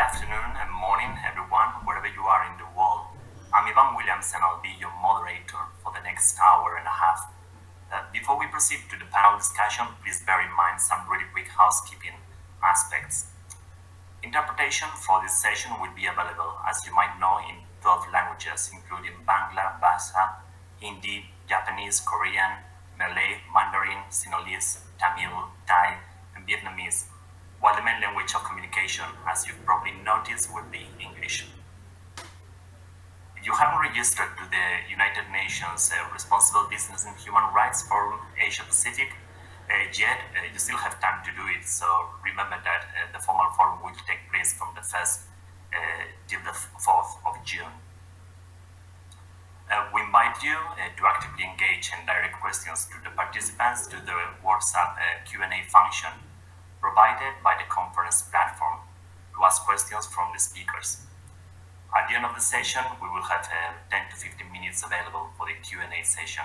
afternoon and morning, everyone, wherever you are in the world. I'm Ivan Williams and I'll be your moderator for the next hour and a half. Before we proceed to the panel discussion, please bear in mind some really quick housekeeping aspects. Interpretation for this session will be available, as you might know, in 12 languages, including Bangla, Bahasa, Hindi, Japanese, Korean, Malay, Mandarin, Sinhalese, Tamil, Thai, and Vietnamese, while the main language of communication, as you've probably noticed, will be English. If you haven't registered to the United Nations Responsible Business and Human Rights Forum Asia Pacific yet, you still have time to do it. So remember that the formal forum will take place from the 1st till the 4th of June. We invite you to actively engage and direct questions to the participants to the WhatsApp Q&A function provided by the conference platform to ask questions from the speakers. At the end of the session, we will have 10 to 15 minutes available for the Q&A session.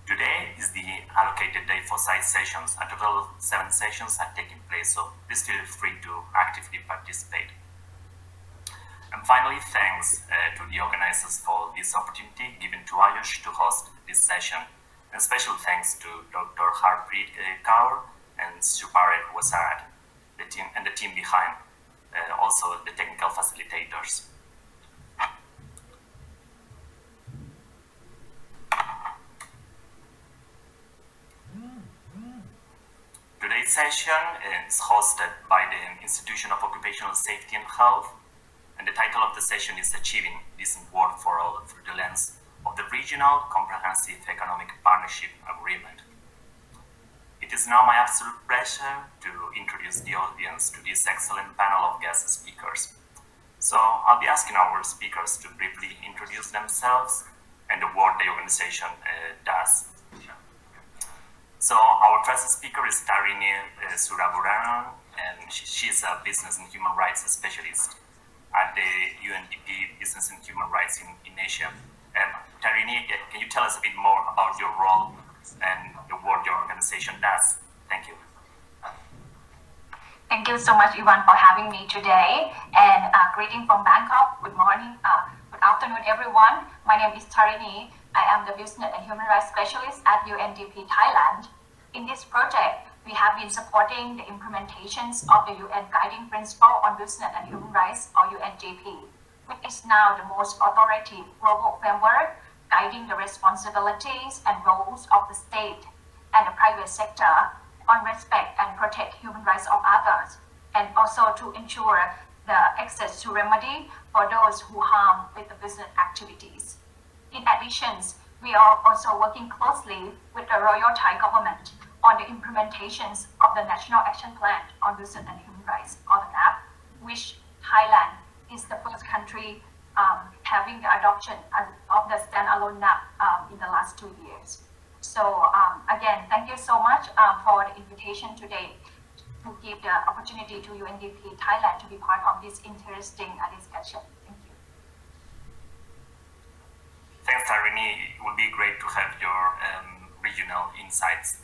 Today is the allocated day for side sessions. A total of 7 sessions are taking place, so please feel free to actively participate. And finally, thanks to the organizers for this opportunity given to Ayush to host this session. And special thanks to Dr. Harpreet Kaur and Suparet Wasarat, the team behind, also the technical facilitators. Today's session is hosted by the Institution of Occupational Safety and Health, and the title of the session is Achieving Decent Work for All through the lens of the Regional Comprehensive Economic Partnership Agreement. It is now my absolute pleasure to introduce the audience to this excellent panel of guest speakers. So I'll be asking our speakers to briefly introduce themselves and the work the organization does. So our first speaker is Tarini Suraburan, and she's a business and human rights specialist at the UNDP Business and Human Rights in Asia. Tarini, can you tell us a bit more about your role and the work your organization does? Thank you. Thank you so much, Ivan, for having me today. And greeting from Bangkok. Good morning, good afternoon, everyone. My name is Tarini. I am the Business and Human Rights Specialist at UNDP Thailand. In this project, we have been supporting the implementations of the UN Guiding Principle on Business and Human Rights, or UNGP, which is now the most authoritative global framework guiding the responsibilities and roles of the state and the private sector on respect and protect human rights of others, and also to ensure the access to remedy for those who harm with the business activities. In addition, we are also working closely with the Royal Thai government on the implementations of the National Action Plan on Business and Human Rights, or the NAP, which Thailand is the first country having the adoption of the standalone NAP in the last 2 years. So again, thank you so much for the invitation today to give the opportunity to UNDP Thailand to be part of this interesting discussion. Thank you. Thanks, Tarini. It would be great to have your regional insights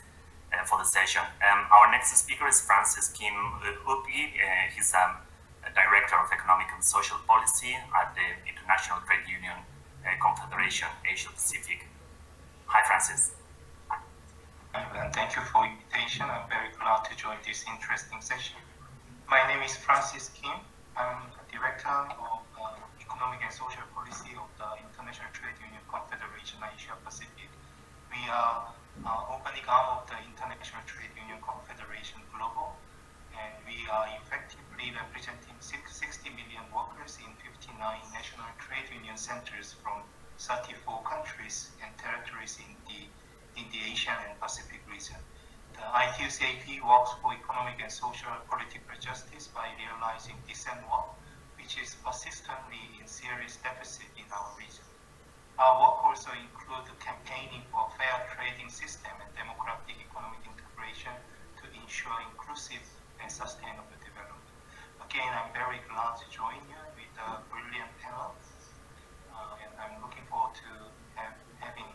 for the session. Our next speaker is Francis Kim Upi. He's a Director of Economic and Social Policy at the International Trade Union Confederation Asia Pacific. Hi, Francis. And thank you for the invitation. I'm very glad to join this interesting session. My name is Francis Kim. I'm the Director of Economic and Social Policy of the International Trade Union Confederation Asia Pacific. We are opening arm of the International Trade Union Confederation Global, and we are effectively representing 60 million workers in 59 national trade union centers from 34 countries and territories in the Asian and Pacific region. The ITUCAP works for economic and social political justice by realizing decent work, which is persistently in serious deficit in our region. Our work also includes campaigning for a fair trading system and democratic economic integration to ensure inclusive and sustainable development. Again, I'm very glad to join you with a brilliant panel, and I'm looking forward to having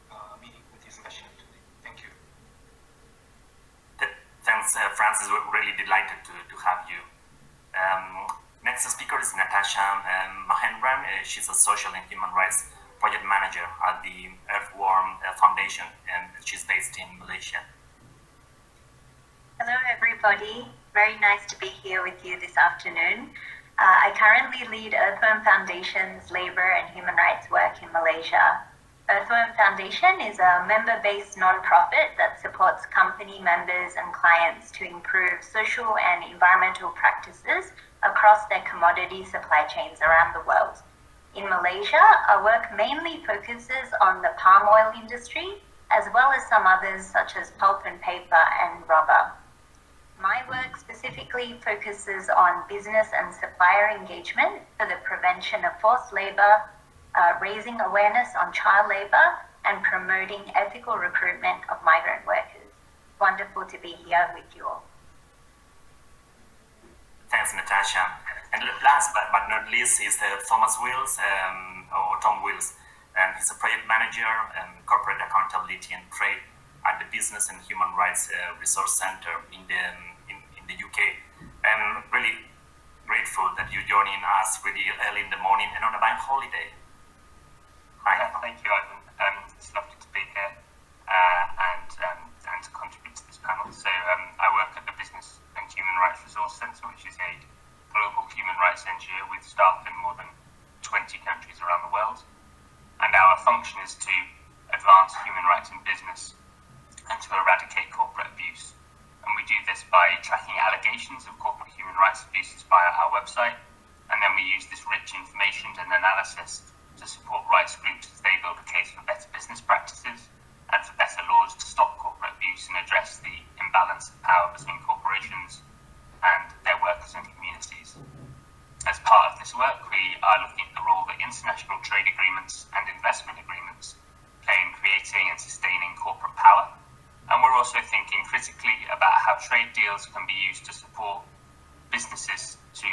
a meaningful discussion today. Thank you. Thanks, Francis. We're really delighted to have you. Natasha Mahendran. She's a social and human rights project manager at the Earthworm Foundation, and she's based in Malaysia. Hello, everybody. Very nice to be here with you this afternoon. I currently lead Earthworm Foundation's labor and human rights work in Malaysia. Earthworm Foundation is a member-based non-profit that supports company members and clients to improve social and environmental practices across their commodity supply chains around the world. In Malaysia, our work mainly focuses on the palm oil industry, as well as some others such as pulp and paper and rubber. My work specifically focuses on business and supplier engagement for the prevention of forced labor, raising awareness on child labor, and promoting ethical recruitment of migrant workers. Wonderful to be here with you all. Thanks, Natasha. And last but not least is Thomas Wills, or Tom Wills. He's a project manager and corporate accountability and trade at the Business and Human Rights Resource Center in the UK. I'm really grateful that you're joining us really early in the morning and on a bank holiday. Hi. Thank you, Ivan. It's lovely to be here and to contribute to this panel. So I work at the Business and Human Rights Resource Center, which is a global human rights NGO with staff in more than 20 countries around the world. And our function is to advance human rights in business and to eradicate corporate abuse. And we do this by tracking allegations of corporate human rights abuses via our website. And then we use this rich information and analysis to support rights groups as they build a case for better business practices and for better laws to stop corporate abuse and address the imbalance of power between corporations and their workers and communities. As part of this work, we are looking at the role that international trade agreements and investment agreements play in creating and sustaining corporate power. And we're also thinking critically about how trade deals can be used to support businesses to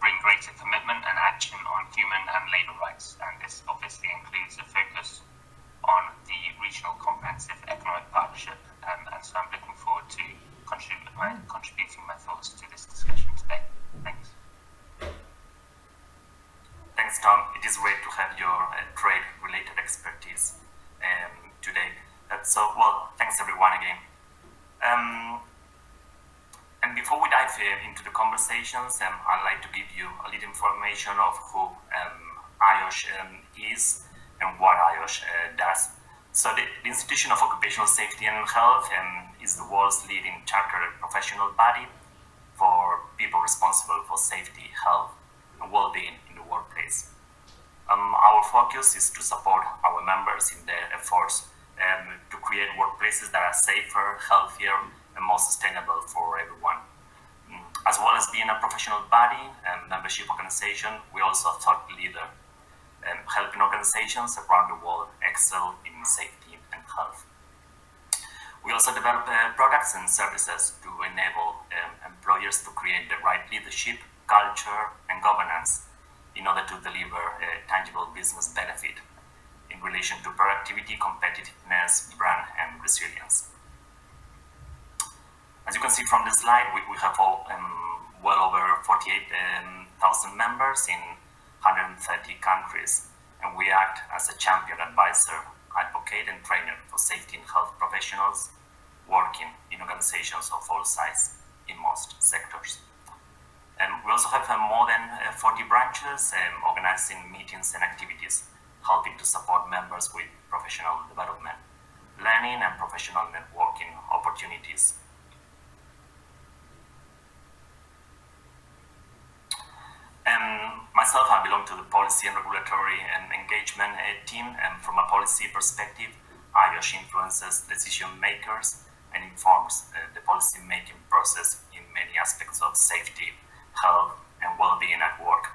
bring greater commitment and action on human and labour rights. And this obviously includes a focus on the Regional Comprehensive Economic Partnership. And so I'm looking forward to contributing my thoughts to this discussion today. Thanks. Thanks, Tom. It is great to have your trade-related expertise today. Thanks everyone again. And before we dive into the conversations, I'd like to give you a little information of who IOSH is and what IOSH does. So the Institution of Occupational Safety and Health is the world's leading chartered professional body for people responsible for safety, health, and well-being in the workplace. Our focus is to support our members in their efforts to create workplaces that are safer, healthier, and more sustainable for everyone. As well as being a professional body and membership organization, we're also a thought leader, helping organizations around the world excel in safety and health. We also develop products and services to enable employers to create the right leadership, culture, and governance in order to deliver tangible business benefit in relation to productivity, competitiveness, brand, and resilience. As you can see from the slide, we have well over 48,000 members in 130 countries, and we act as a champion advisor, advocate, and trainer for safety and health professionals working in organizations of all sizes in most sectors. We also have more than 40 branches organizing meetings and activities, helping to support members with professional development, learning, and professional networking opportunities. Myself, I belong to the policy and regulatory and engagement team, and from a policy perspective, IOSH influences decision makers and informs the policy making process in many aspects of safety, health, and well-being at work.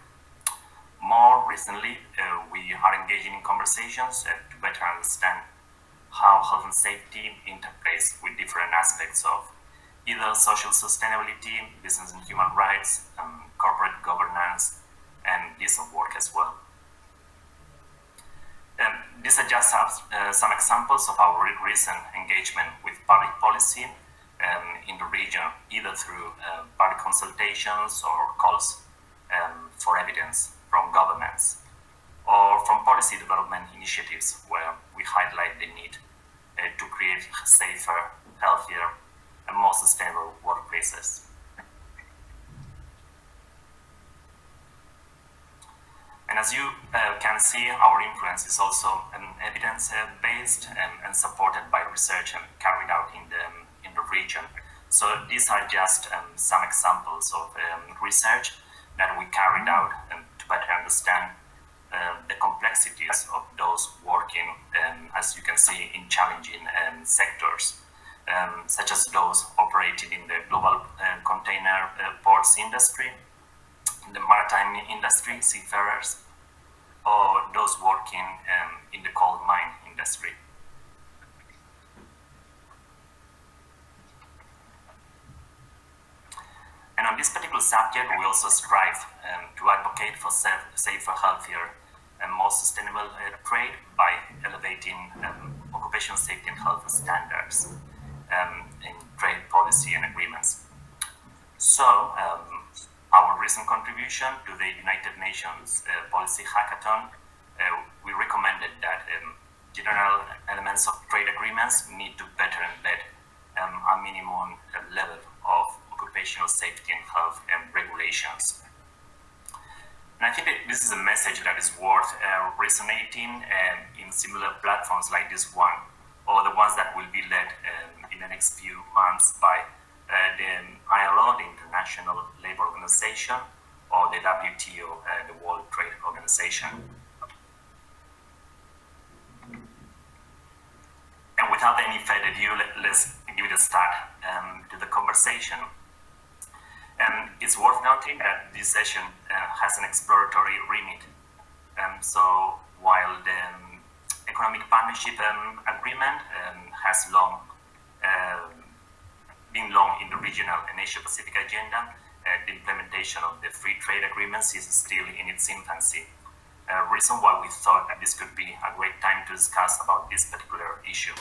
More recently, we are engaging in conversations to better understand how health and safety interplays with different aspects of either social sustainability, business and human rights, corporate governance, and decent work as well. These are just some examples of our recent engagement with public policy in the region, either through public consultations or calls for evidence from governments, or from policy development initiatives where we highlight the need to create safer, healthier, and more sustainable workplaces. And as you can see, our influence is also evidence-based and supported by research and carried out in the region. So these are just some examples of research that we carried out to better understand the complexities of those working, as you can see, in challenging sectors, such as those operating in the global container ports industry, in the maritime industry, seafarers, or those working in the coal mine industry. And on this particular subject, we also strive to advocate for safer, healthier, and more sustainable trade by elevating occupational safety and health standards in trade policy and agreements. So, our recent contribution to the United Nations Policy Hackathon, we recommended that general elements of trade agreements need to better embed a minimum level of occupational safety and health and regulations. And I think that this is a message that is worth resonating in similar platforms like this one, or the ones that will be led in the next few months by the ILO, the International Labour Organization, or the WTO, the World Trade Organization. And without any further ado, let's give it a start to the conversation. It's worth noting that this session has an exploratory remit. So while the Economic Partnership Agreement has been long in the regional and Asia-Pacific agenda, the implementation of the free trade agreements is still in its infancy. Reason why we thought that this could be a great time to discuss about this particular issue.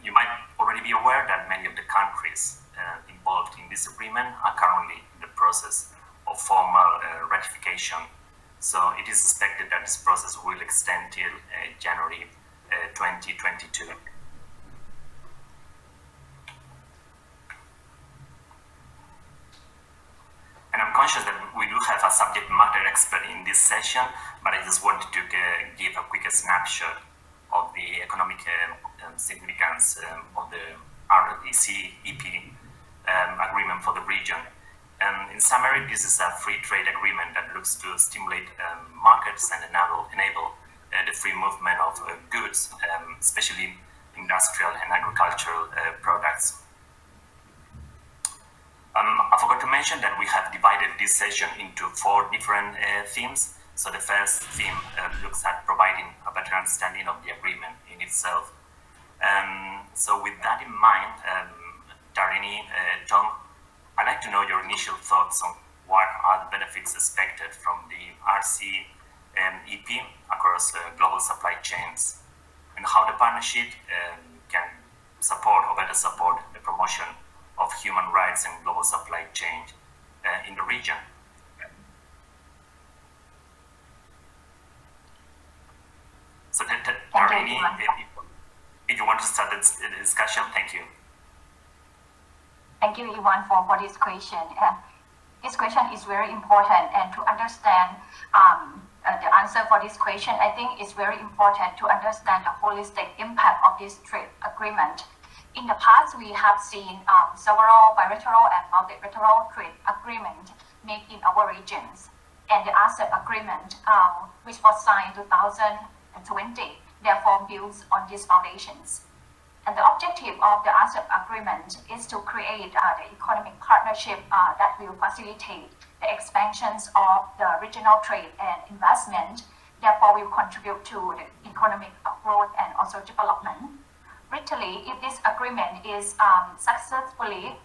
You might already be aware that many of the countries involved in this agreement are currently in the process of formal ratification. So it is expected that this process will extend till January 2022. And I'm conscious that we do have a subject matter expert in this session, but I just wanted to give a quick snapshot of the economic significance of the RCEP agreement for the region. In summary, this is a free trade agreement that looks to stimulate markets and enable the free movement of goods, especially industrial and agricultural products. I forgot to mention that we have divided this session into 4 different themes. So the first theme looks at providing a better understanding of the agreement in itself. So with that in mind, Tarini, Tom, I'd like to know your initial thoughts on what are the benefits expected from the RCEP across global supply chains, and how the partnership can support or better support the promotion of human rights and global supply chain in the region. So, Tarini, if you want to start the discussion, thank you. Thank you, Ivan, for this question. This question is very important, and to understand the answer for this question, I think it's very important to understand the holistic impact of this trade agreement. In the past, we have seen several bilateral and multilateral trade agreements made in our regions, and the RCEP agreement, which was signed in 2020, therefore builds on these foundations. And the objective of the RCEP agreement is to create the economic partnership that will facilitate the expansions of the regional trade and investment, therefore will contribute to the economic growth and also development. Literally, if this agreement is successfully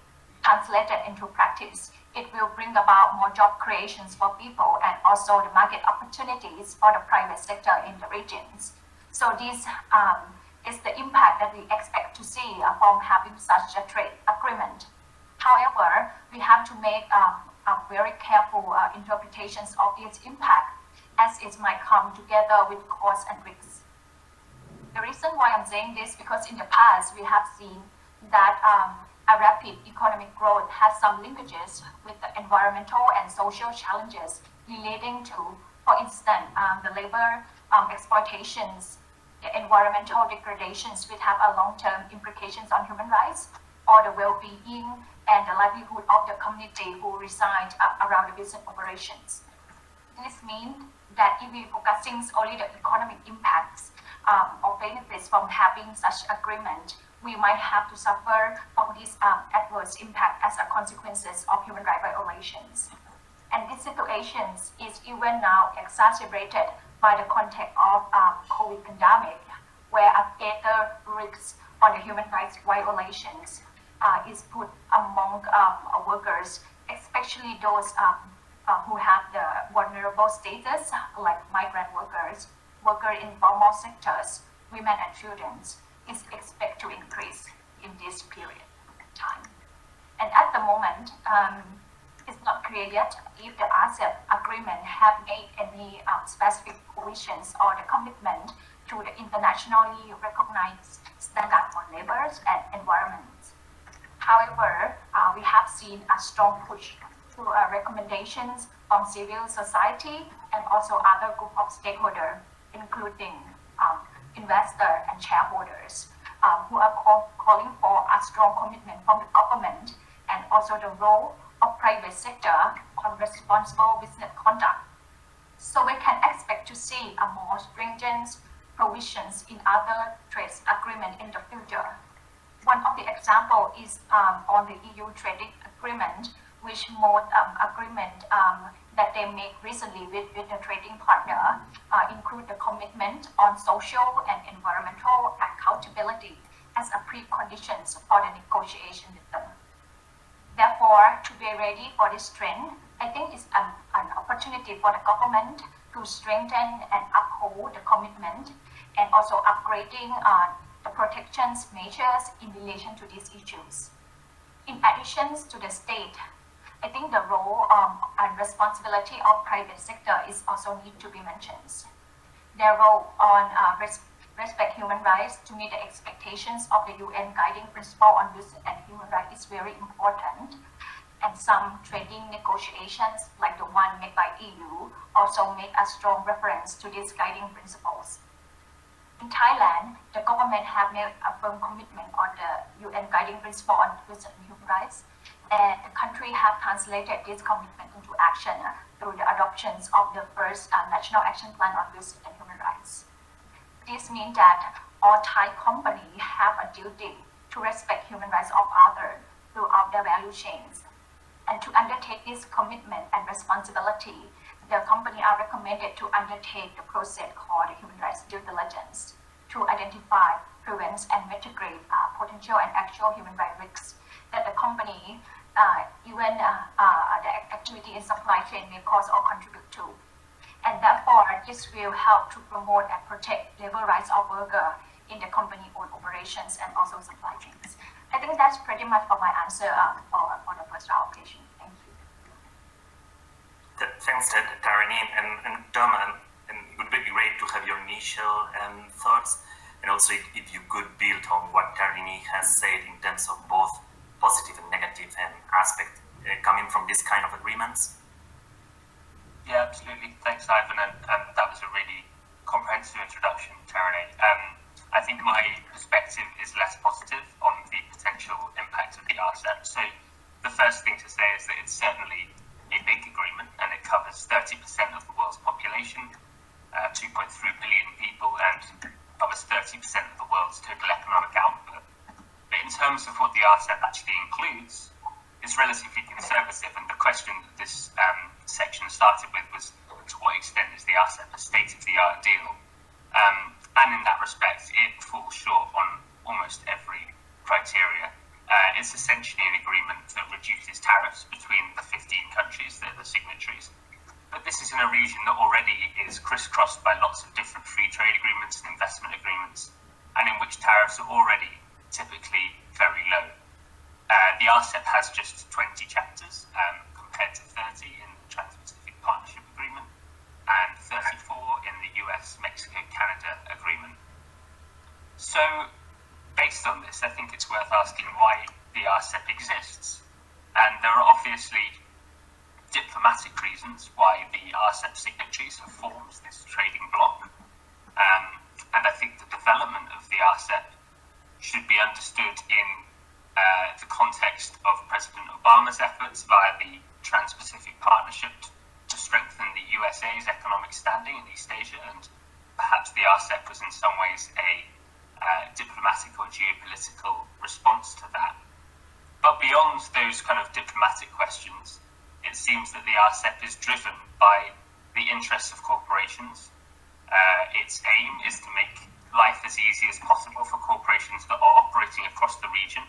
translated into practice, it will bring about more job creations for people and also the market opportunities for the private sector in the regions. So this is the impact that we expect to see from having such a trade agreement. However, we have to make very careful interpretations of its impact, as it might come together with costs and risks. The reason why I'm saying this because in the past we have seen that a rapid economic growth has some linkages with the environmental and social challenges relating to, for instance, the labor exploitations, the environmental degradations which have a long-term implications on human rights, or the well-being and the livelihood of the community who reside around the business operations. This means that if we focusing only the economic impacts or benefits from having such agreement, we might have to suffer from this adverse impact as a consequences of human rights violations. And this situation is even now exacerbated by the context of COVID pandemic, where a greater risk on the human rights violations is put among workers, especially those who have the vulnerable status, like migrant workers, workers in formal sectors, women and children, is expected to increase in this period of time. And at the moment, it's not clear yet if the RCEP agreement have made any specific provisions or the commitment to the internationally recognized standard on labor and environment. However, we have seen a strong push to recommendations from civil society and also other group of stakeholders, including investors and shareholders, who are calling for a strong commitment from the government and also the role of private sector on responsible business conduct. So we can expect to see a more stringent provisions in other trade agreements in the future. One of the examples is on the EU trading agreement, which most agreement that they made recently with the trading partner include the commitment on social and environmental accountability as a precondition for the negotiation with them. Therefore, to be ready for this trend, I think it's an opportunity for the government to strengthen and uphold the commitment and also upgrading the protections measures in relation to these issues. In addition to the state, I think the role and responsibility of private sector is also need to be mentioned. Their role on respect human rights to meet the expectations of the UN guiding principle on business and human rights is very important. And some trading negotiations, like the one made by EU, also make a strong reference to these guiding principles. In Thailand, the government have made a firm commitment on the UN guiding principle on business and human rights, and the country have translated this commitment into action through the adoptions of the first National Action Plan on business and human rights. This means that all Thai companies have a duty to respect human rights of others throughout their value chains. And to undertake this commitment and responsibility, the company are recommended to undertake the process called the human rights due diligence to identify, prevent, and mitigate potential and actual human rights risks that the company, even the activity in supply chain may cause or contribute to. And therefore, this will help to promote and protect labor rights of workers in the company-owned operations and also supply chains. I think that's pretty much for my answer for the first round question. Thank you. Thanks, Tarini and Dharma. And it would be great to have your initial thoughts, and also if you could build on what Tarini has said in terms of both positive and negative aspects coming from this kind of agreements. Yeah, absolutely. Thanks, Ivan, and that was a really comprehensive introduction, Tarini. I think my perspective is less positive on the potential impact of the RCEP. So the first thing to say is that it's certainly a big agreement, and it covers 30% of the world's population, 2.3 billion people, and covers 30% of the world's total economic output. But in terms of what the RCEP actually includes, it's relatively conservative, and the question that this section started with was, to what extent is the RCEP a state-of-the-art deal? And in that respect, it falls short on almost every criteria. It's essentially an agreement that reduces tariffs between the 15 countries that are the signatories. But this is in a region that already is crisscrossed by lots of different free trade agreements and investment agreements, and in which tariffs are already typically very low. The RCEP has just 20 chapters compared to 30 So, based on this, I think it's worth asking why the RCEP exists. And there are obviously diplomatic reasons why the RCEP signatories have formed this trading bloc. And I think the development of the RCEP should be understood in the context of President Obama's efforts via the Trans-Pacific Partnership to strengthen the USA's economic standing in East Asia, and perhaps the RCEP was in some ways a diplomatic or geopolitical response to that. But beyond those kind of diplomatic questions, it seems that the RCEP is driven by the interests of corporations. Its aim is to make life as easy as possible for corporations that are operating across the region,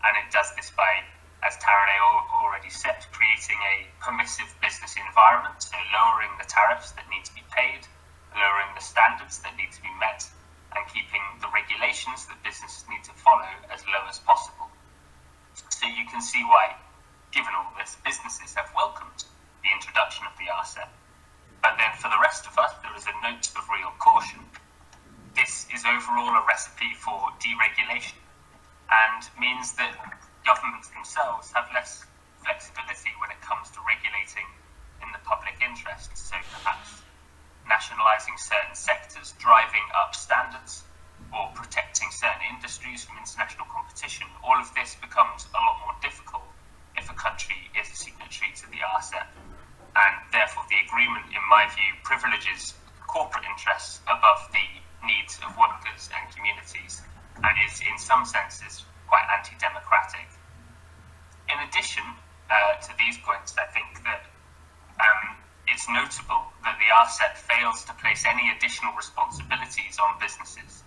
and it does this by, as Tarane already said, creating a permissive business environment, so lowering the tariffs that need to be paid, lowering the standards that need to be met, and keeping the regulations that businesses need to follow as low as possible. So you can see why, given all this, businesses have welcomed the introduction of the RCEP. But then for the rest of us, there is a note of real caution. This is overall a recipe for deregulation and means that governments themselves have less flexibility when it comes to regulating in the public interest. So perhaps nationalising certain sectors, driving up standards, or protecting certain industries from international competition. All of this becomes a lot more difficult if a country is a signatory to the RCEP. And therefore the agreement, in my view, privileges corporate interests above the needs of workers and communities, and is in some senses quite anti-democratic. In addition to these points, I think that it's notable that the RCEP fails to place any additional responsibilities on businesses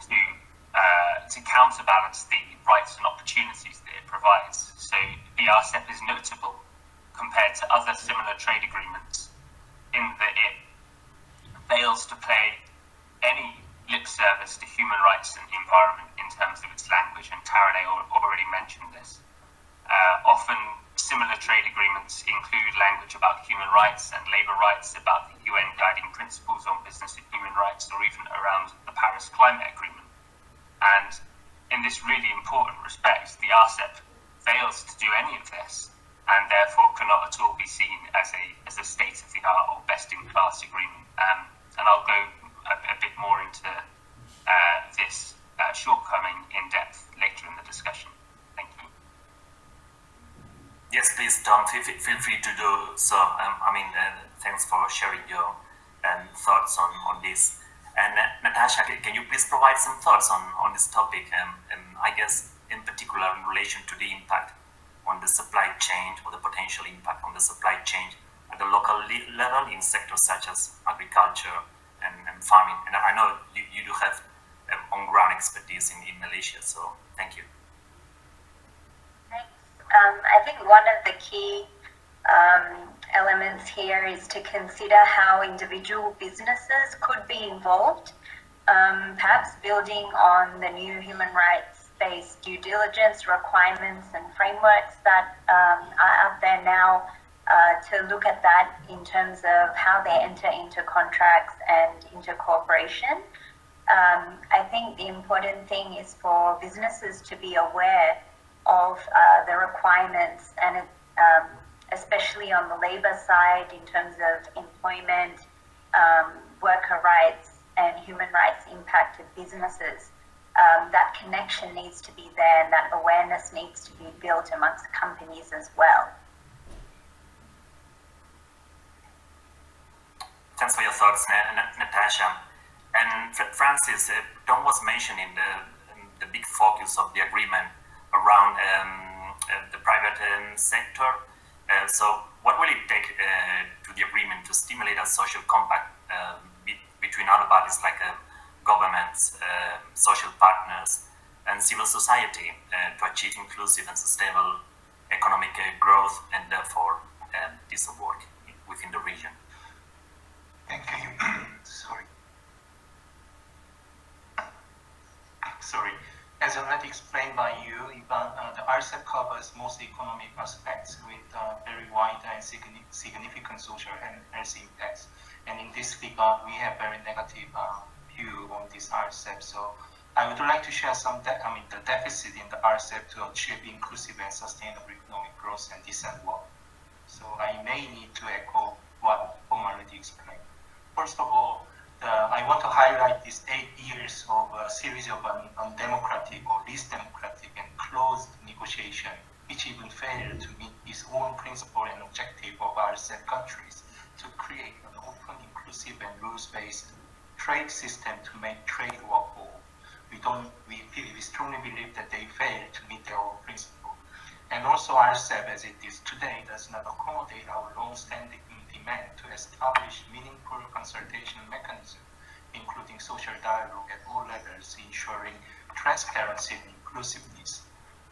to counterbalance the rights and opportunities that it provides. So the RCEP is notable compared to other similar trade agreements in that it fails to pay any lip service to human rights and the environment in terms of its language, and Tarane already mentioned this. Often similar trade agreements include language about human rights and labour rights, about the UN guiding principles on business and human rights, or even around the Paris Climate Agreement. And in this really important respect, the RCEP fails to do any of this, and therefore cannot at all be seen as a state-of-the-art or best-in-class agreement. And I'll go a bit more into this shortcoming in depth later in the discussion. Thank you. Yes, please, Tom, feel free to do so. Thanks for sharing your thoughts on this. And Natasha, can you please provide some thoughts on this topic, and I guess in particular in relation to the impact on the supply chain, or the potential impact on the supply chain at the local level in sectors such as agriculture and farming. And I know you do have on-ground expertise in Malaysia, so thank you. Thanks. I think one of the key elements here is to consider how individual businesses could be involved, perhaps building on the new human rights-based due diligence requirements and frameworks that are out there now, to look at that in terms of how they enter into contracts and into cooperation. I think the important thing is for businesses to be aware of the requirements, and especially on the labour side in terms of employment, worker rights and human rights impacted businesses. That connection needs to be there, and that awareness needs to be built amongst companies as well. Thanks for your thoughts, Natasha. And Francis, Tom was mentioning the big focus of the agreement around the private sector. So what will it take to the agreement to stimulate a social compact between other bodies like governments, social partners, and civil society to achieve inclusive and sustainable economic growth, and therefore decent work within the region? Thank you. Sorry. As already explained by you, the RCEP covers most economic aspects with very wide and significant social and health impacts. And in this regard, we have very negative view on this RCEP. So I would like to share the deficit in the RCEP to achieve inclusive and sustainable economic growth and decent work. So I may need to echo what Pom already explained. First of all, I want to highlight these 8 years of a series of undemocratic or least democratic and closed negotiation, which even failed to meet its own principle and objective of RCEP countries to create an open, inclusive, and rules-based trade system to make trade work for all. We strongly believe that they failed to meet their own principle. And also RCEP, as it is today, does not accommodate our long-standing demand to establish meaningful consultation mechanism, including social dialogue at all levels, ensuring transparency and inclusiveness.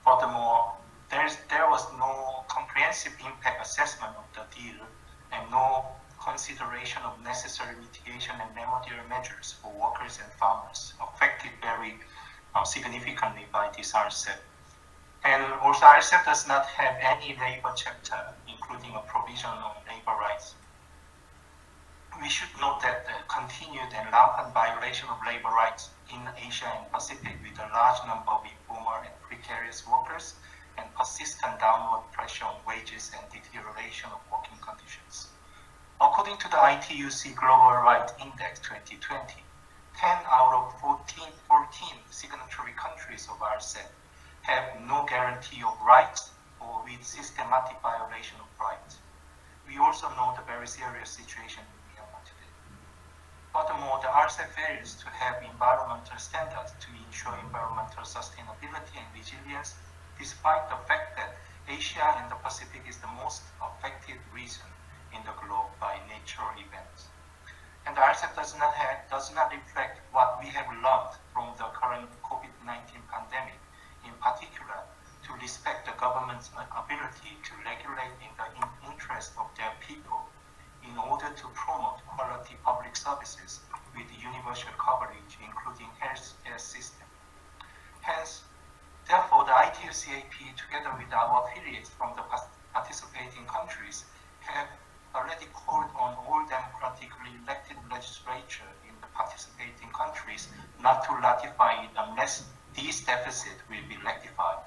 Furthermore, there was no comprehensive impact assessment of the deal and no consideration of necessary mitigation and remedial measures for workers and farmers affected very significantly by this RCEP. And also RCEP does not have any labor chapter, including a provision on labor rights. We should note that the continued and rampant violation of labor rights in Asia and Pacific with a large number of informal and precarious workers and persistent downward pressure on wages and deterioration of working conditions. According to the ITUC Global Rights Index 2020, 10 out of 14 signatory countries of RCEP have no guarantee of rights or with systematic violation of rights. We also know the very serious situation in Myanmar today. Furthermore, the RCEP fails to have environmental standards to ensure environmental sustainability and resilience, despite the fact that Asia and the Pacific is the most affected region in the globe by natural events. And the RCEP does not reflect what we have learned from the current COVID-19 pandemic, in particular, to respect the government's ability to regulate in the interest of their people in order to promote quality public services with universal coverage, including healthcare system. Hence, therefore, the ITUCAP, together with our affiliates from the participating countries, have already called on all democratically elected legislature in the participating countries not to ratify it unless these deficits will be rectified.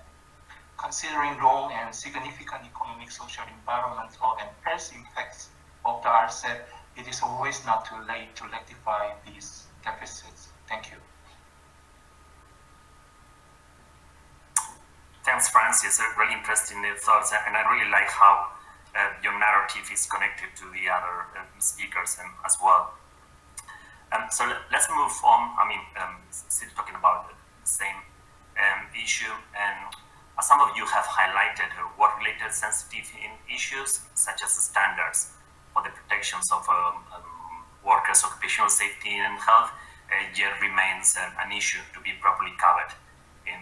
Considering long and significant economic, social, environmental, and health effects of the RCEP, it is always not too late to rectify these deficits. Thank you. Thanks, Francis. Really interesting thoughts, and I really like how your narrative is connected to the other speakers as well. So let's move on. Still talking about the same issue, and some of you have highlighted work-related sensitive issues, such as the standards for the protections of workers' occupational safety and health, yet remains an issue to be properly covered in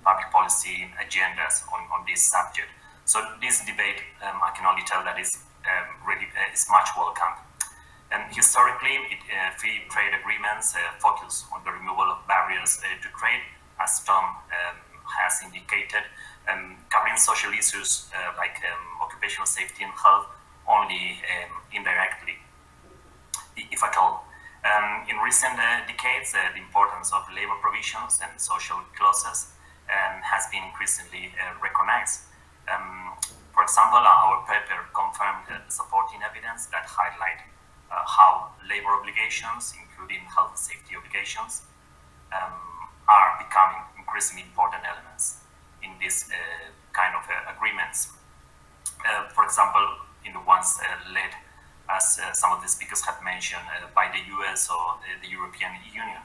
public policy agendas on this subject. So this debate, I can only tell that is much welcome. And historically, free trade agreements focus on the removal of barriers to trade, as Tom has indicated, covering social issues like occupational safety and health only indirectly, if at all. In recent decades, the importance of labor provisions and social clauses has been increasingly recognized. For example, our paper confirmed supporting evidence that highlight how labor obligations, including health and safety obligations, are becoming increasingly important elements in this kind of agreements. For example, in the ones led, as some of the speakers have mentioned, by the US or the European Union,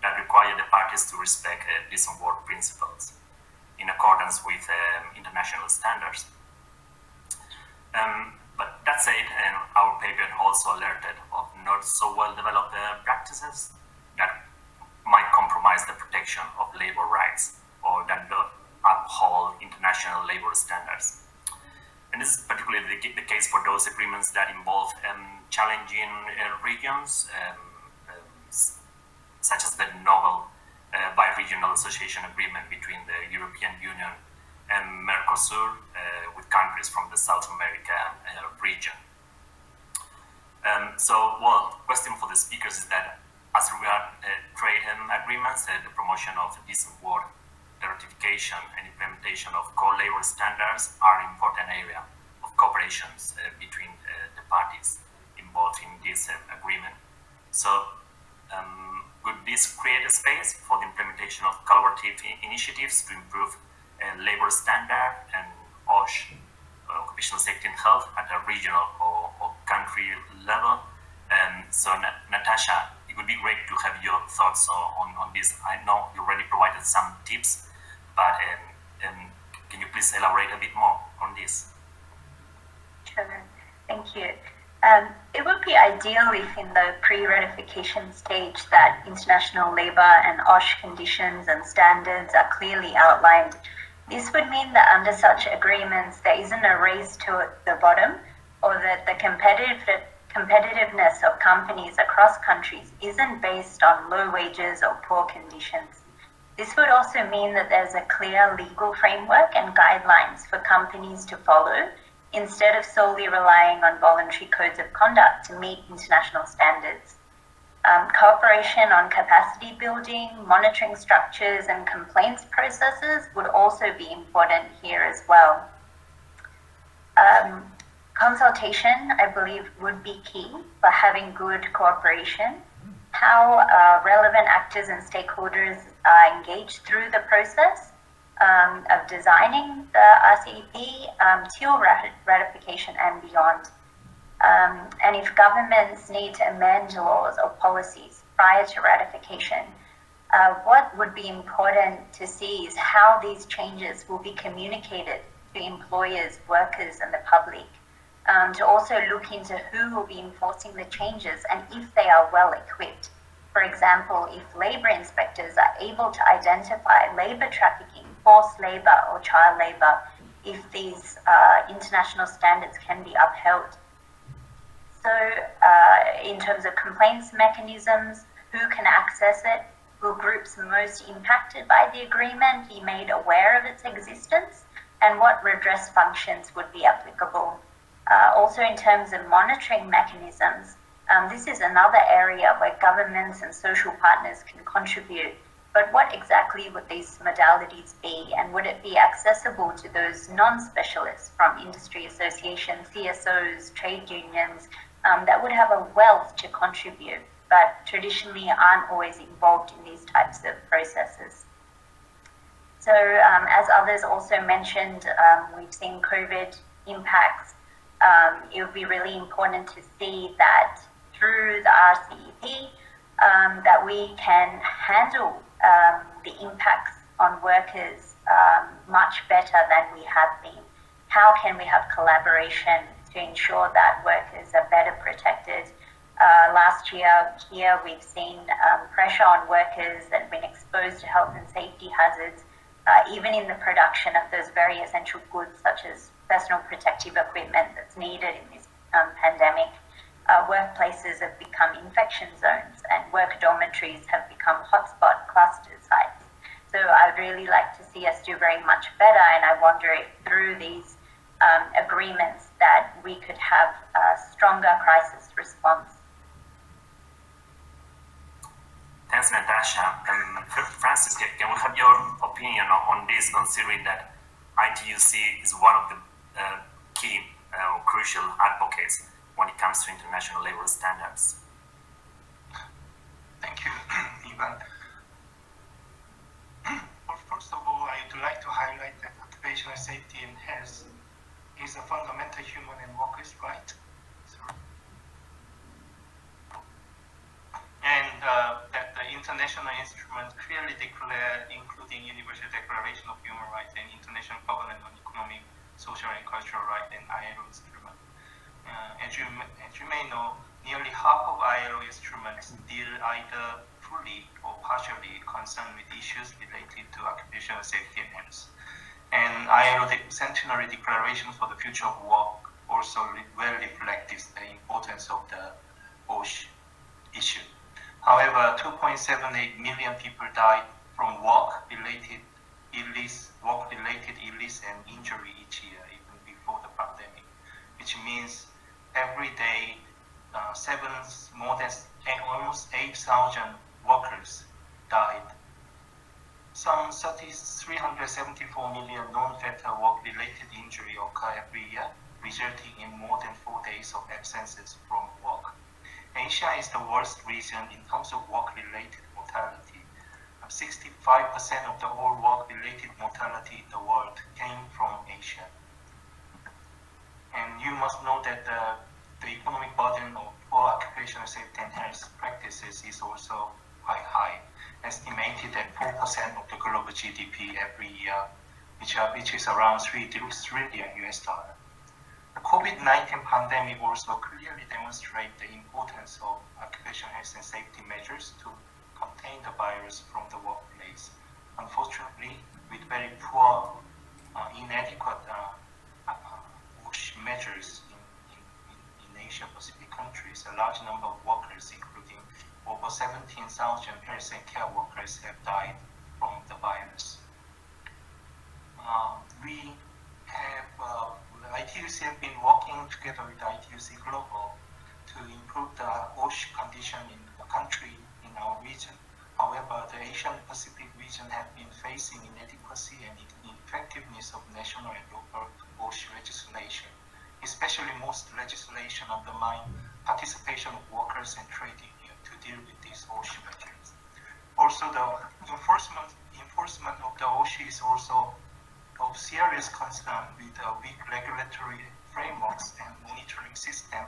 that require the parties to respect decent work principles in accordance with international standards. But that said, our paper also alerted of not so well developed practices that might compromise the protection of labor rights or that don't uphold international labor standards. And this is particularly the case for those agreements that involve challenging regions, such as the novel bi-regional association agreement between the European Union and Mercosur with countries from the South America region. So, question for the speakers is that As regards trade agreements, the promotion of decent work, the ratification and implementation of co-labor standards are important area of cooperations between the parties involved in this agreement. So would this create a space for the implementation of collaborative initiatives to improve labor standard and OSH, occupational safety and health, at a regional or country level? So Natasha, it would be great to have your thoughts on this. I know you already provided some tips, but can you please elaborate a bit more on this? Sure, thank you. It would be ideal if in the pre-ratification stage that international labour and OSH conditions and standards are clearly outlined. This would mean that under such agreements there isn't a race to the bottom, or that the competitiveness of companies across countries isn't based on low wages or poor conditions. This would also mean that there's a clear legal framework and guidelines for companies to follow, instead of solely relying on voluntary codes of conduct to meet international standards. Cooperation on capacity building, monitoring structures, and complaints processes would also be important here as well. Consultation, I believe, would be key for having good cooperation. How relevant actors and stakeholders are engaged through the process of designing the RCEP till ratification and beyond. And if governments need to amend laws or policies prior to ratification, what would be important to see is how these changes will be communicated to employers, workers, and the public. To also look into who will be enforcing the changes and if they are well equipped. For example, if labour inspectors are able to identify labour trafficking, forced labour or child labour, if these international standards can be upheld. So in terms of complaints mechanisms, who can access it? Will groups most impacted by the agreement be made aware of its existence? And what redress functions would be applicable? Also in terms of monitoring mechanisms, this is another area where governments and social partners can contribute. But what exactly would these modalities be, and would it be accessible to those non-specialists from industry associations, CSOs, trade unions, that would have a wealth to contribute, but traditionally aren't always involved in these types of processes? So as others also mentioned, we've seen COVID impacts. It would be really important to see that through the RCEP, that we can handle the impacts on workers much better than we have been. How can we have collaboration to ensure that workers are better protected? Last year here we've seen pressure on workers that have been exposed to health and safety hazards, even in the production of those very essential goods such as personal protective equipment that's needed in this pandemic. Workplaces have become infection zones and work dormitories have become hotspot cluster sites. So I'd really like to see us do very much better, and I wonder if through these agreements that we could have a stronger crisis response. Thanks, Natasha. Francis, can we have your opinion on this, considering that ITUC is one of the key or crucial advocates when it comes to international labor standards? Thank you, Ivan. First of all, I'd like to highlight that occupational safety and health is a fundamental human and workers' right. And that the international instruments clearly declare, including Universal Declaration of Human Rights and International Covenant on Economic, Social, and Cultural Rights and ILO instruments. As you may know, nearly half of ILO instruments deal either fully or partially concerned with issues related to occupational safety and health. And ILO Centenary Declaration for the Future of Work also well reflects the importance of the OSH issue. However, 2.78 million people died from work-related illness and injury each year, even before the pandemic, which means every day almost 8,000 workers died. Some 374 million non-fatal work-related injury occur every year, resulting in more than 4 days of absences from work. Asia is the worst region in terms of work-related mortality. 65% of the all work-related mortality in the world came from Asia. And you must know that the economic burden of poor occupational safety and health practices is also quite high, estimated at 4% of the global GDP every year, which is around $3 trillion US. The COVID-19 pandemic also clearly demonstrates the importance of occupational health and safety measures to contain the virus from the workplace. Unfortunately, with very poor, inadequate measures in Asia Pacific countries, a large number of workers, including over 17,000 health and care workers, have died from the virus. ITUC have been working together with ITUC Global to improve the OSH condition in the country, in our region. However, the Asian Pacific region has been facing inadequacy and ineffectiveness of national and local OSH legislation. Especially most legislation undermine participation of workers and trade unions to deal with these OSH measures. Also, the enforcement of the OSH is also of serious concern with weak regulatory frameworks and monitoring system,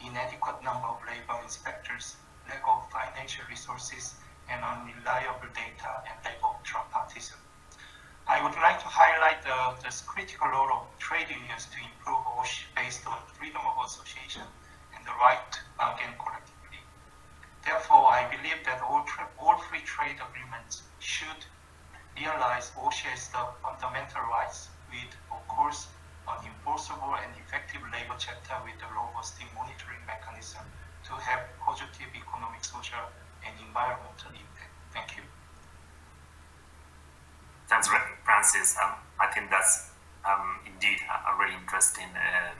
inadequate number of labor inspectors, lack of financial resources, and unreliable data and lack of tripartism. I would like to highlight the critical role of trade unions to improve OSH based on freedom of association and the right to bargain collectively. Therefore, I believe that all free trade agreements should realize OSH as the fundamental rights with, of course, an enforceable and effective labor chapter with a robust monitoring mechanism to have positive economic, social, and environmental impact. Thank you. Thanks, Francis. I think that's indeed a really interesting, a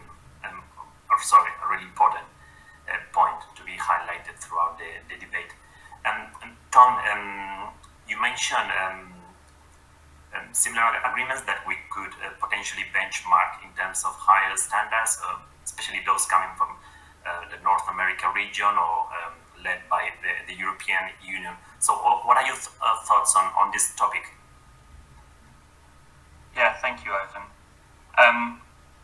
really important point to be highlighted throughout the debate. And Tom, you mentioned similar agreements that we could potentially benchmark in terms of higher standards, especially those coming from the North America region or led by the European Union. So what are your thoughts on this topic? Yeah, thank you, Ivan.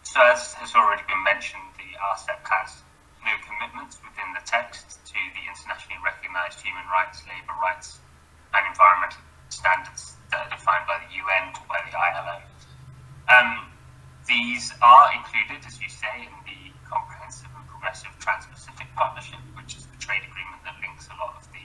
So as has already been mentioned, the RCEP has no commitments within the text to the internationally recognized human rights, labor rights, and environmental standards that are defined by the UN or by the ILO. These are included, as you say, in the Comprehensive and Progressive Trans-Pacific Partnership, which is the trade agreement that links a lot of the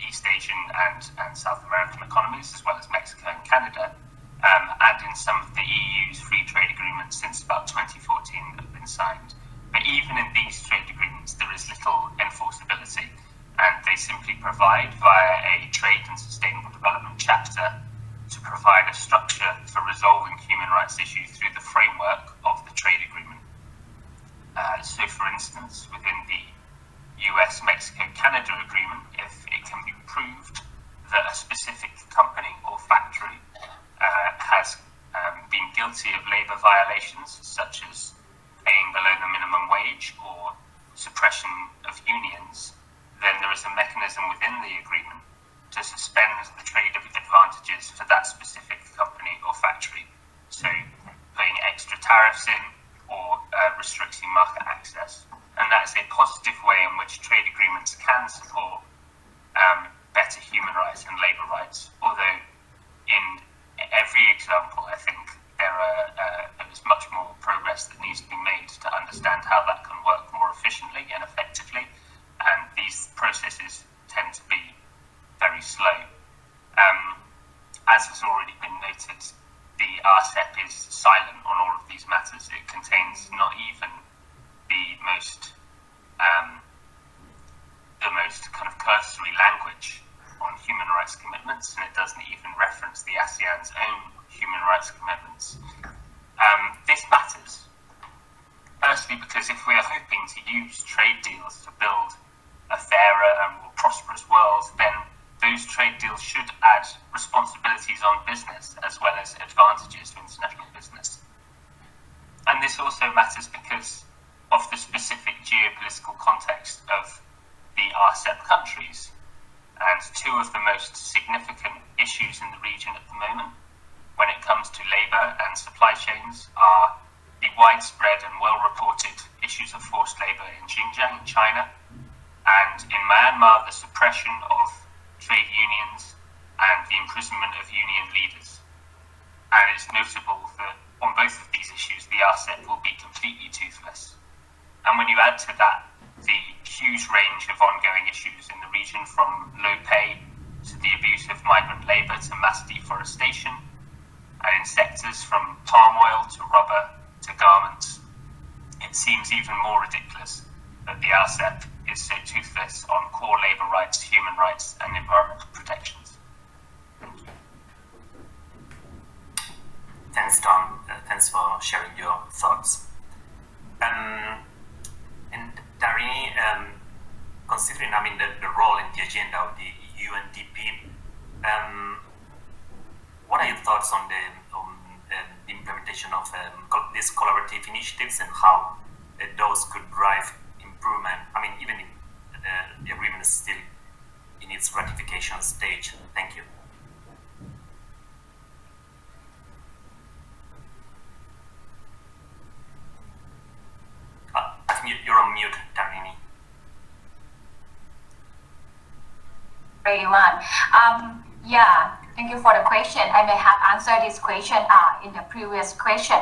East Asian and South American economies, as well as Mexico and Canada, and in some of the EU's free trade agreements since about 2014 that have been signed. But even in these trade agreements, there is little enforceability, and they simply provide via a trade and sustainable development chapter to provide a structure for resolving human rights issues through the framework of the trade agreement. So for instance, within the US-Mexico-Canada agreement, if it can be proved that a specific company or factory has been guilty of labour violations, such as paying below the minimum wage or suppression of unions, then there is a mechanism within the agreement to suspend the trade advantages for that specific company or factory. So putting extra tariffs in or restricting market access. And that's a positive way in which trade agreements can support better human rights and labour rights. Although in every example, I think there is much more progress that needs to be made to understand how that can work more efficiently and effectively. And these processes tend to be very slow. As has already been noted, the RCEP is silent on all of these matters. It contains not even the most kind of cursory language on human rights commitments, and it doesn't even reference the ASEAN's own human rights commitments. This matters Firstly, because if we are hoping to use trade deals to build a fairer and more prosperous world, then those trade deals should add responsibilities on business as well as advantages to international business. And this also matters because of the specific geopolitical context of the RCEP countries. And two of the most significant issues in the region at the moment, when it comes to labour and supply chains, are the widespread and well-reported issues of forced labour in Xinjiang in China, and in Myanmar, the suppression of trade unions and the imprisonment of union leaders. And it's notable that on both of these issues, the RCEP will be completely toothless. And when you add to that the huge range of ongoing issues in the region, from low pay to the abuse of migrant labour to mass deforestation, and in sectors from palm oil to rubber to garments, it seems even more ridiculous that the RCEP is so toothless on core labour rights, human rights and environmental protections. Thank you. Thanks, Tom. Thanks for sharing your thoughts. And Tarini, considering the role and the agenda of the UNDP, what are your thoughts on the implementation of these collaborative initiatives and how those could drive improvement? Even if the agreement is still in its ratification stage. Thank you. I think you're on mute, Tarini. Everyone. Yeah, thank you for the question. I may have answered this question in the previous question.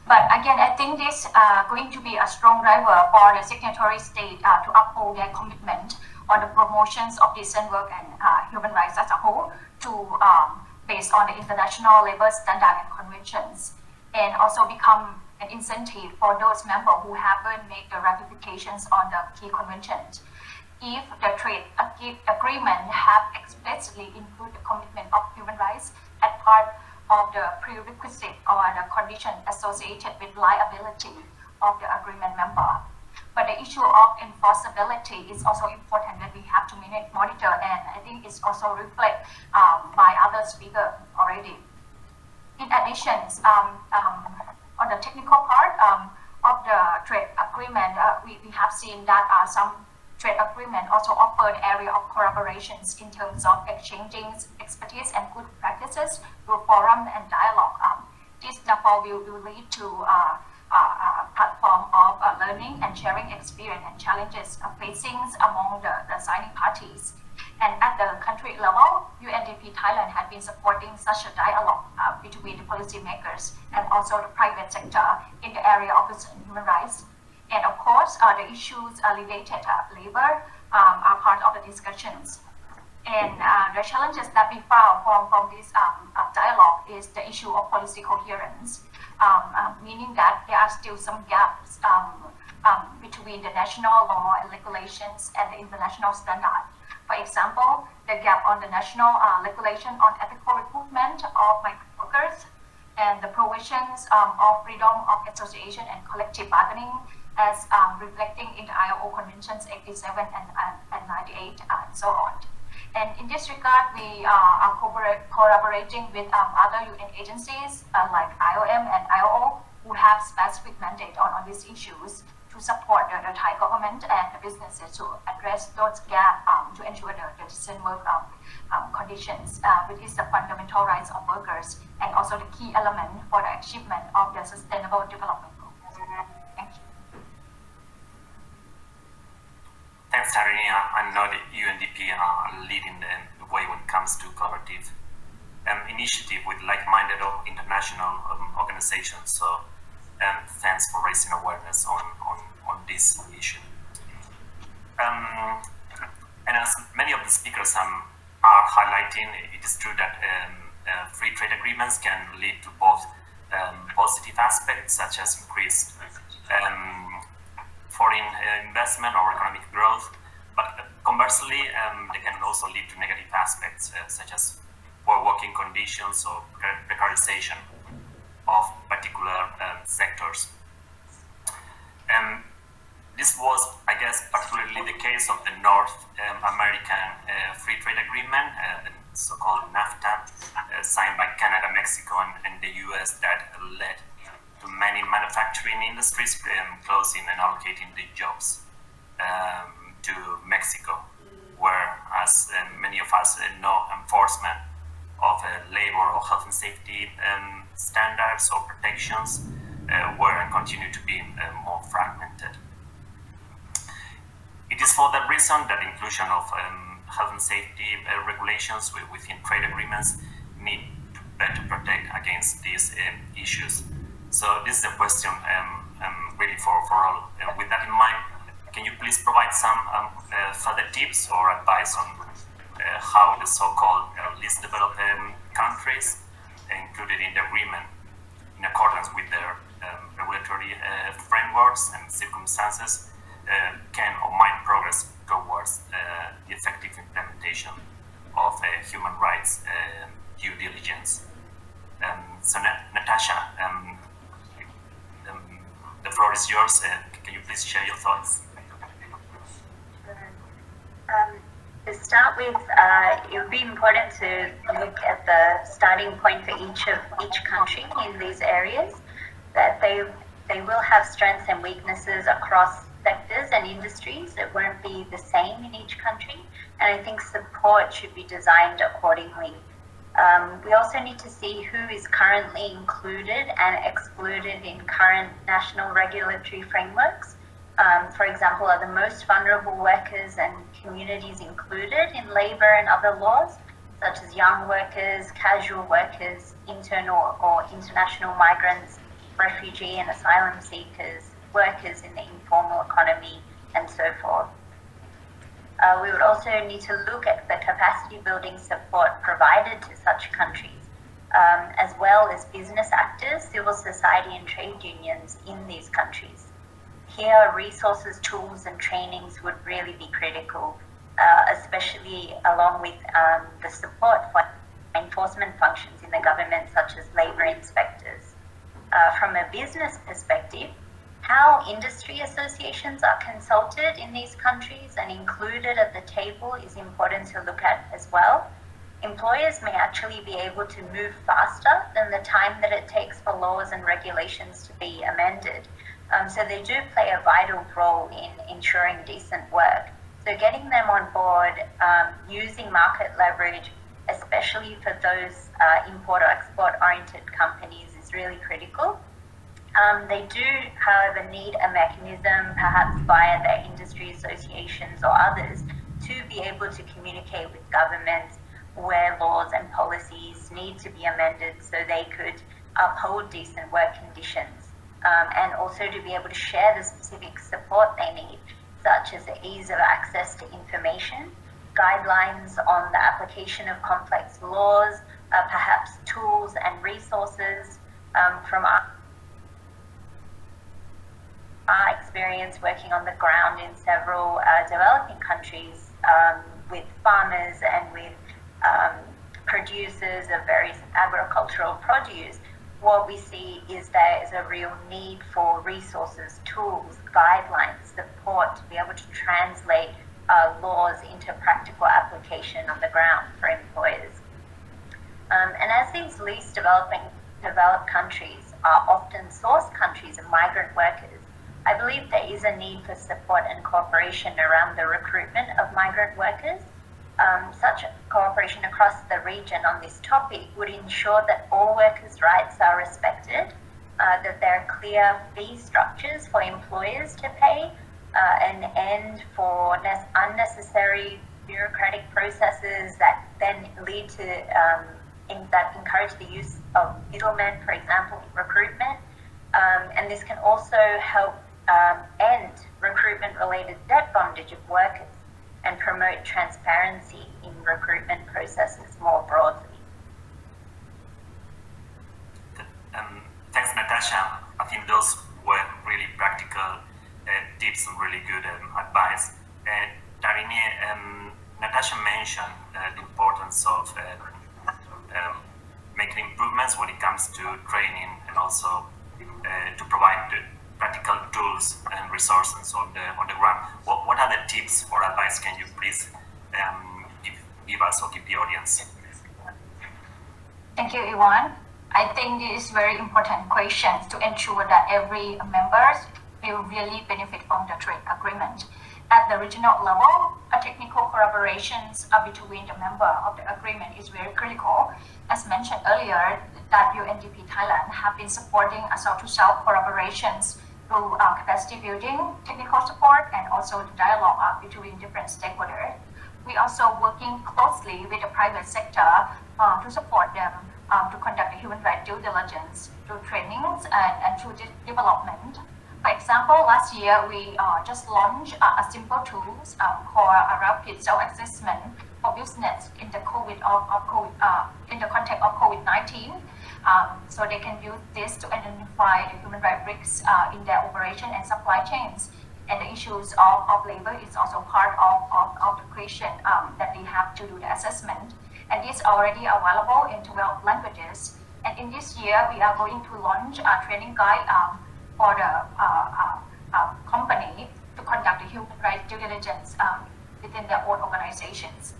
But again, I think this going to be a strong driver for the signatory state to uphold their commitment on the promotions of decent work and human rights as a whole, to based on the international labor standard and conventions, and also become an incentive for those members who haven't made the ratifications on the key conventions. If the trade agreement have explicitly included the commitment of human rights as part of the prerequisite or the condition associated with liability of the agreement member. But the issue of enforceability is also important that we have to monitor, and I think it's also reflected by other speakers already. In addition, on the technical part of the trade agreement, we have seen that some trade agreement also offered area of collaborations in terms of exchanging expertise and good practices through forum and dialogue. This therefore will lead to a platform of learning and sharing experience and challenges facing among the signing parties. And at the country level, UNDP Thailand has been supporting such a dialogue between the policymakers and also the private sector in the area of human rights. And of course, the issues related to labor are part of the discussions. And the challenges that we found from this dialogue is the issue of policy coherence, meaning that there are still some gaps between the national law and regulations and the international standard. For example, the gap on the national regulation on ethical recruitment of migrant workers and the provisions of freedom of association and collective bargaining, as reflecting in the ILO Conventions 87 and 98 and so on. And in this regard, we are collaborating with other UN agencies like IOM and ILO, who have specific mandate on these issues to support the Thai government and the businesses to address those gaps to ensure the decent work conditions, which is the fundamental rights of workers and also the key element for the achievement of the sustainable development goals. Thank you. Thanks, Tarini. I know the UNDP are leading the way when it comes to collaborative initiative with like-minded international organizations. So thanks for raising awareness on this issue. And as many of the speakers are highlighting, it is true that free trade agreements can lead to both positive aspects, such as increased foreign investment or economic growth, but conversely, they can also lead to negative aspects, such as poor working conditions or precarization of particular sectors. This was, I guess, particularly the case of the North American Free Trade Agreement, the so-called NAFTA, signed by Canada, Mexico, and the US, that led to many manufacturing industries closing and allocating the jobs to Mexico, where, as many of us know, enforcement of labor or health and safety standards or protections were and continue to be more fragmented. It is for that reason that inclusion of health and safety regulations within trade agreements need to better protect against these issues. So this is a question really for all. With that in mind, can you please provide some further tips or advice on how the so-called least developed countries included in the agreement, in accordance with their regulatory frameworks and circumstances, can or might progress towards the effective implementation of human rights due diligence? So Natasha, the floor is yours. Can you please share your thoughts? To start with, it would be important to look at the starting point for each country in these areas, that they will have strengths and weaknesses across sectors and industries. It won't be the same in each country, and I think support should be designed accordingly. We also need to see who is currently included and excluded in current national regulatory frameworks. For example, are the most vulnerable workers and communities included in labour and other laws, such as young workers, casual workers, internal or international migrants, refugee and asylum seekers, workers in the informal economy, and so forth. We would also need to look at the capacity building support provided to such countries, as well as business actors, civil society and trade unions in these countries. Here, resources, tools and trainings would really be critical, especially along with the support for enforcement functions in the government, such as labour inspectors. From a business perspective, how industry associations are consulted in these countries and included at the table is important to look at as well. Employers may actually be able to move faster than the time that it takes for laws and regulations to be amended. So they do play a vital role in ensuring decent work. So getting them on board, using market leverage, especially for those import or export oriented companies, is really critical. They do, however, need a mechanism, perhaps via their industry associations or others, to be able to communicate with governments where laws and policies need to be amended so they could uphold decent work conditions, and also to be able to share the specific support they need, such as the ease of access to information, guidelines on the application of complex laws, perhaps tools and resources. From our experience working on the ground in several developing countries with farmers and with producers of various agricultural produce, what we see is there is a real need for resources, tools, guidelines, support to be able to translate laws into practical application on the ground for employers. And as these least developed countries are often source countries of migrant workers, I believe there is a need for support and cooperation around the recruitment of migrant workers. Such cooperation across the region on this topic would ensure that all workers' rights are respected, that there are clear fee structures for employers to pay, an end for unnecessary bureaucratic processes that then lead to that encourage the use of middlemen, for example, in recruitment. And this can also help end recruitment-related debt bondage of workers and promote transparency in recruitment processes more broadly. Thanks, Natasha. I think those were really practical tips and really good advice. Tarini, Natasha mentioned the importance of making improvements when it comes to training and also to provide practical practical tools and resources on the ground. What other tips or advice can you please give us or give the audience? Thank you, Iwan. I think this is very important question to ensure that every members will really benefit from the trade agreement. At the regional level, a technical collaborations between the member of the agreement is very critical. As mentioned earlier, that UNDP Thailand have been supporting a South-to-South collaborations through capacity building, technical support, and also the dialogue between different stakeholders. We also working closely with the private sector to support them to conduct the human rights due diligence through trainings and through development. For example, last year we just launched a simple tools called a rapid self-assessment for business in the in the context of COVID-19. So they can use this to identify the human rights risks in their operation and supply chains. And the issues of labor is also part of the question that they have to do the assessment. And this is already available in 12 languages. And in this year, we are going to launch a training guide for the company to conduct the human rights due diligence within their own organizations.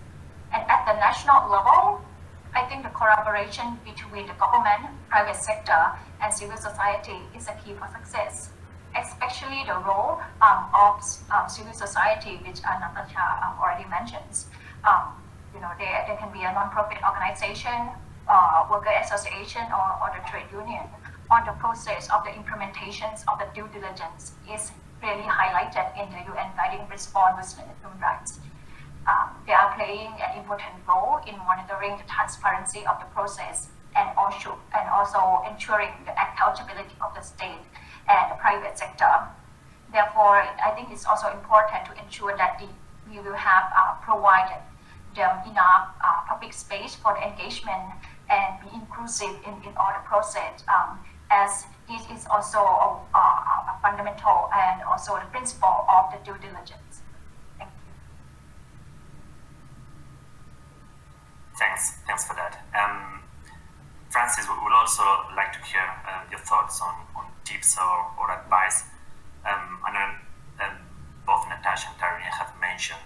And at the national level, I think the collaboration between the government, private sector, and civil society is a key for success, especially the role of civil society, which Natasha already mentions. There can be a non-profit organization, worker association, or the trade union on the process of the implementations of the due diligence is really highlighted in the UN Guiding Response to Human Rights. They are playing an important role in monitoring the transparency of the process and also ensuring the accountability of the state and the private sector. Therefore, I think it's also important to ensure that we will have provided them enough public space for the engagement and be inclusive in all the process, as this is also a fundamental and also the principle of the due diligence. Thank you. Thanks for that. Francis, we would also like to hear your thoughts on tips or advice. I know both Natasha and Tarini have mentioned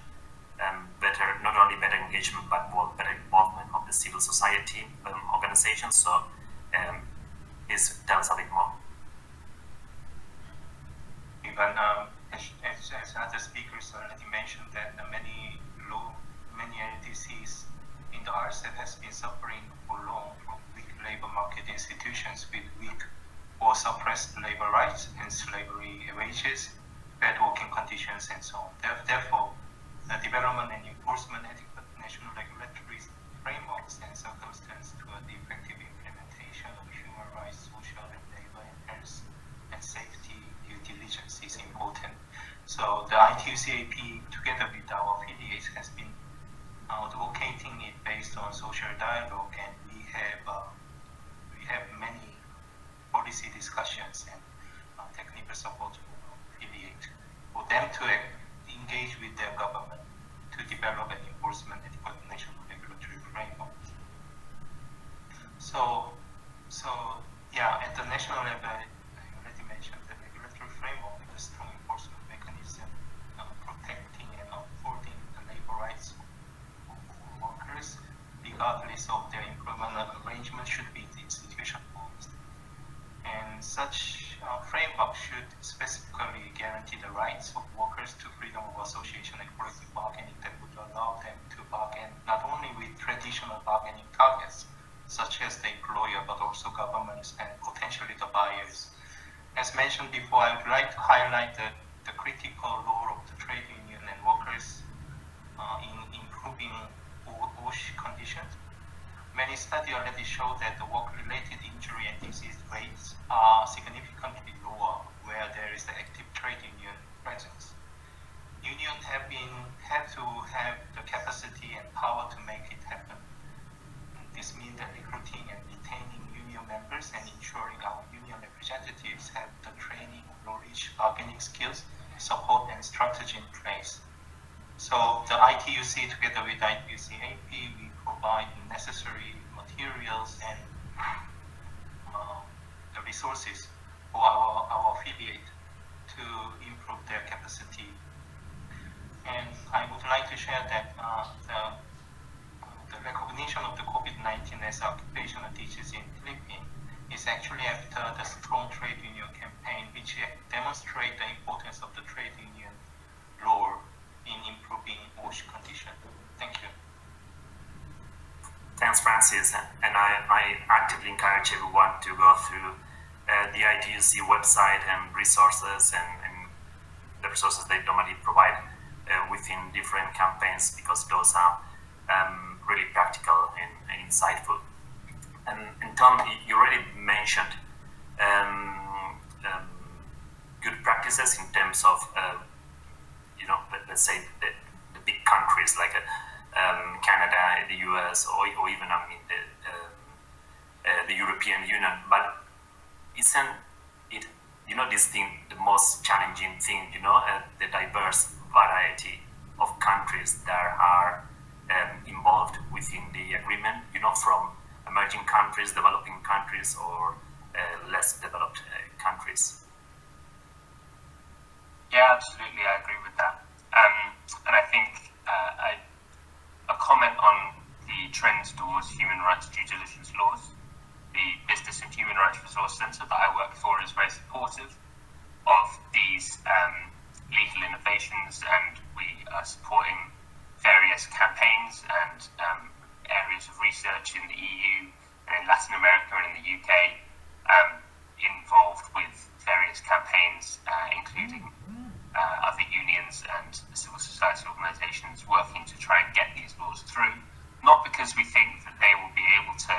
not only better engagement, but better involvement of the civil society organizations. So please tell us a bit more. Even as other speakers already mentioned, that many LDCs in the RCEP has been suffering for long from weak labor market institutions with weak or suppressed labor rights and slavery wages, bad working conditions, and so on. Therefore, the development and enforcement adequate national regulatory frameworks and circumstances to the effective implementation of human rights, social and labor and health and safety due diligence is important. So the ITUCAP, together with our affiliates, has been advocating it based on social dialogue, and we have many policy discussions and technical support for affiliates for them to engage with their government to develop an enforcement adequate national regulatory framework. So yeah, at the national level, I already mentioned the regulatory framework with a strong enforcement mechanism protecting and upholding the labor rights of workers, regardless of their employment arrangement, should be institutionalized. And such framework should specifically guarantee the rights of workers to freedom of association and collective bargaining that would allow them to bargain not only with traditional bargaining targets, such as the employer, but also governments and potentially the buyers. As mentioned before, I would like to highlight the critical role of the trade union and workers in improving WOSH conditions. Many studies already show that the work-related injury and disease rates are significantly lower where there is the active trade union presence. Unions have to have the capacity and power to make it happen. This means that recruiting and retaining union members and ensuring our union representatives have the training, knowledge, bargaining skills, support, and strategy in place. So the ITUC, together with ITUC-AP, we provide necessary materials and the resources for our affiliate to improve their capacity. And I would like to share that the recognition of the COVID-19 as occupational disease in Philippines is actually after the strong trade union campaign, which demonstrates the importance of the trade union role in improving OSH condition. Thank you. Thanks, Francis. And I actively encourage everyone to go through the IDUC website and resources and the resources they normally provide within different campaigns, because those are really practical and insightful. And Tom, you already mentioned good practices in terms of, let's say the big countries like Canada, the US, or even the European Union. But isn't it, this thing, the most challenging thing, the diverse variety of countries that are involved within the agreement, from emerging countries, developing countries, or less developed countries? Yeah, absolutely, I agree with that. And I think a comment on the trends towards human rights due diligence laws. The Business and Human Rights Resource Centre that I work for is very supportive of these legal innovations, and we are supporting various campaigns and areas of research in the EU and in Latin America and in the UK, involved with various campaigns, including other unions and civil society organisations working to try and get these laws through, not because we think that they will be able to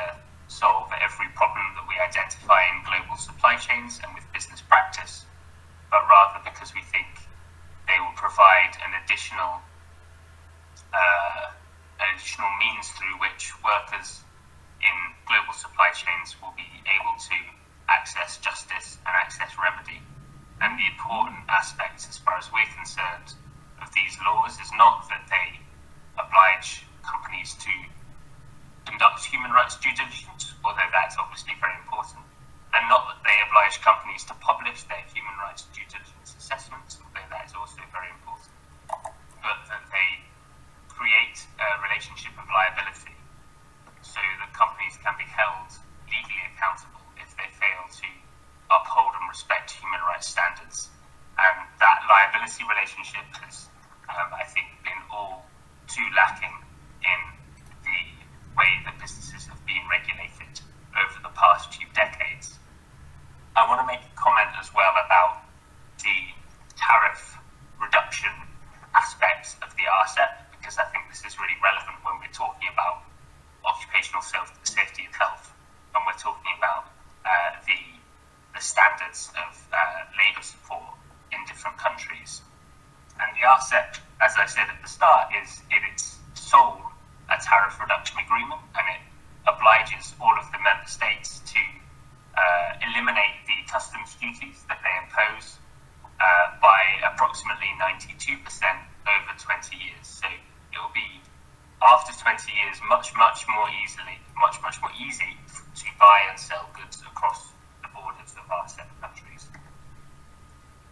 solve every problem that we identify in global supply chains and with business practice, but rather because we think they will provide an additional means through which workers in global supply chains will be able to access justice and access remedy. And the important aspect, as far as we're concerned, of these laws is not that they oblige companies to conduct human rights due diligence, although that's obviously very important, and not that they oblige companies to publish their human rights due diligence assessments, although that is also very important, but that they create a relationship of liability so that companies can be held legally accountable if they fail to uphold and respect human rights standards. And that liability relationship has, I think, been all too lacking in the way that businesses have been regulated over the past few decades. I want to make a comment as well about the tariff reduction aspects of the RCEP, because I think this is really relevant when we're talking about occupational safety and health, and we're talking about the standards of labour support in different countries. And the RCEP, as I said at the start, is in its sole a tariff reduction agreement, and it obliges all of the member states to eliminate the customs duties that they impose by approximately 92% over 20 years. So it will be, after 20 years, much more easy to buy and sell goods across the borders of RCEP countries.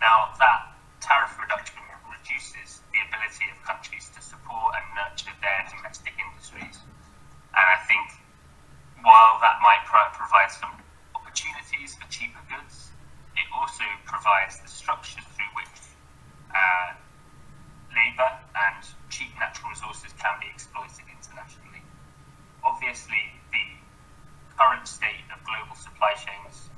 Now, that tariff reduction reduces the ability of countries to support and nurture their domestic industries. And I think while that might provide some opportunities for cheaper goods, it also provides the structure through which labour and cheap natural resources can be exploited internationally. Obviously, the current state of global supply chains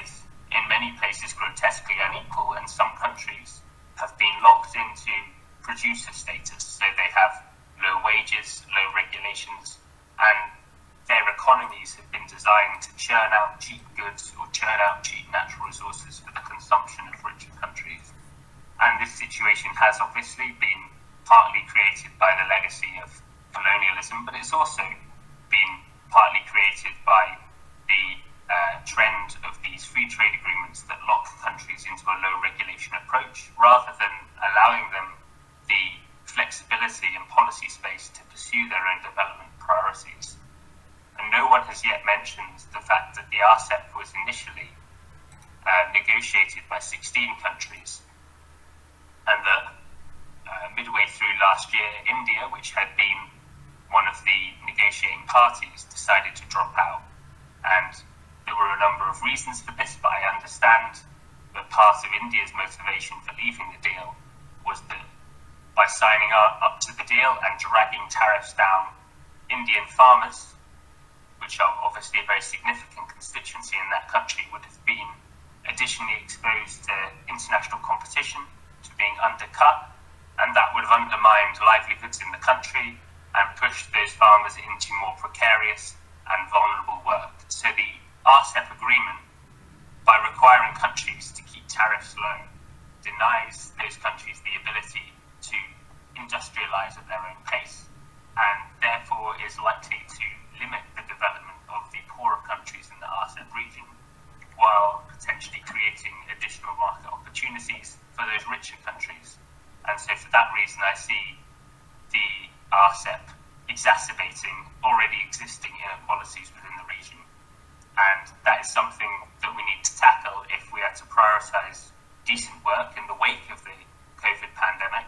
is in many places grotesquely unequal, and some countries have been locked into producer status, so they have low wages, low regulations, and their economies have been designed to churn out cheap goods or churn out cheap natural resources for the consumption of richer countries. And this situation has obviously been partly created by the legacy of colonialism, but it's also been partly created by the trend of these free trade agreements that lock countries into a low regulation approach, rather than allowing them the flexibility and policy space to pursue their own development priorities. And no one has yet mentioned the fact that the RCEP was initially negotiated by 16 countries, and that midway through last year, India, which had been one of the negotiating parties, decided to drop out. And there were a number of reasons for this, but I understand that part of India's motivation for leaving the deal was that by signing up to the deal and dragging tariffs down, Indian farmers, which are obviously a very significant constituency in that country, would have been additionally exposed to international competition, to being undercut, and that would have undermined livelihoods in the country and pushed those farmers into more precarious and vulnerable work. So the RCEP agreement, by requiring countries to keep tariffs low, denies those countries the ability to industrialize at their own pace, and therefore is likely to limit the development of the poorer countries in the RCEP region, while potentially creating additional market opportunities for those richer countries. And so for that reason, I see the RCEP exacerbating already existing inequalities within the region. And that is something that we need to tackle if we are to prioritise decent work in the wake of the COVID pandemic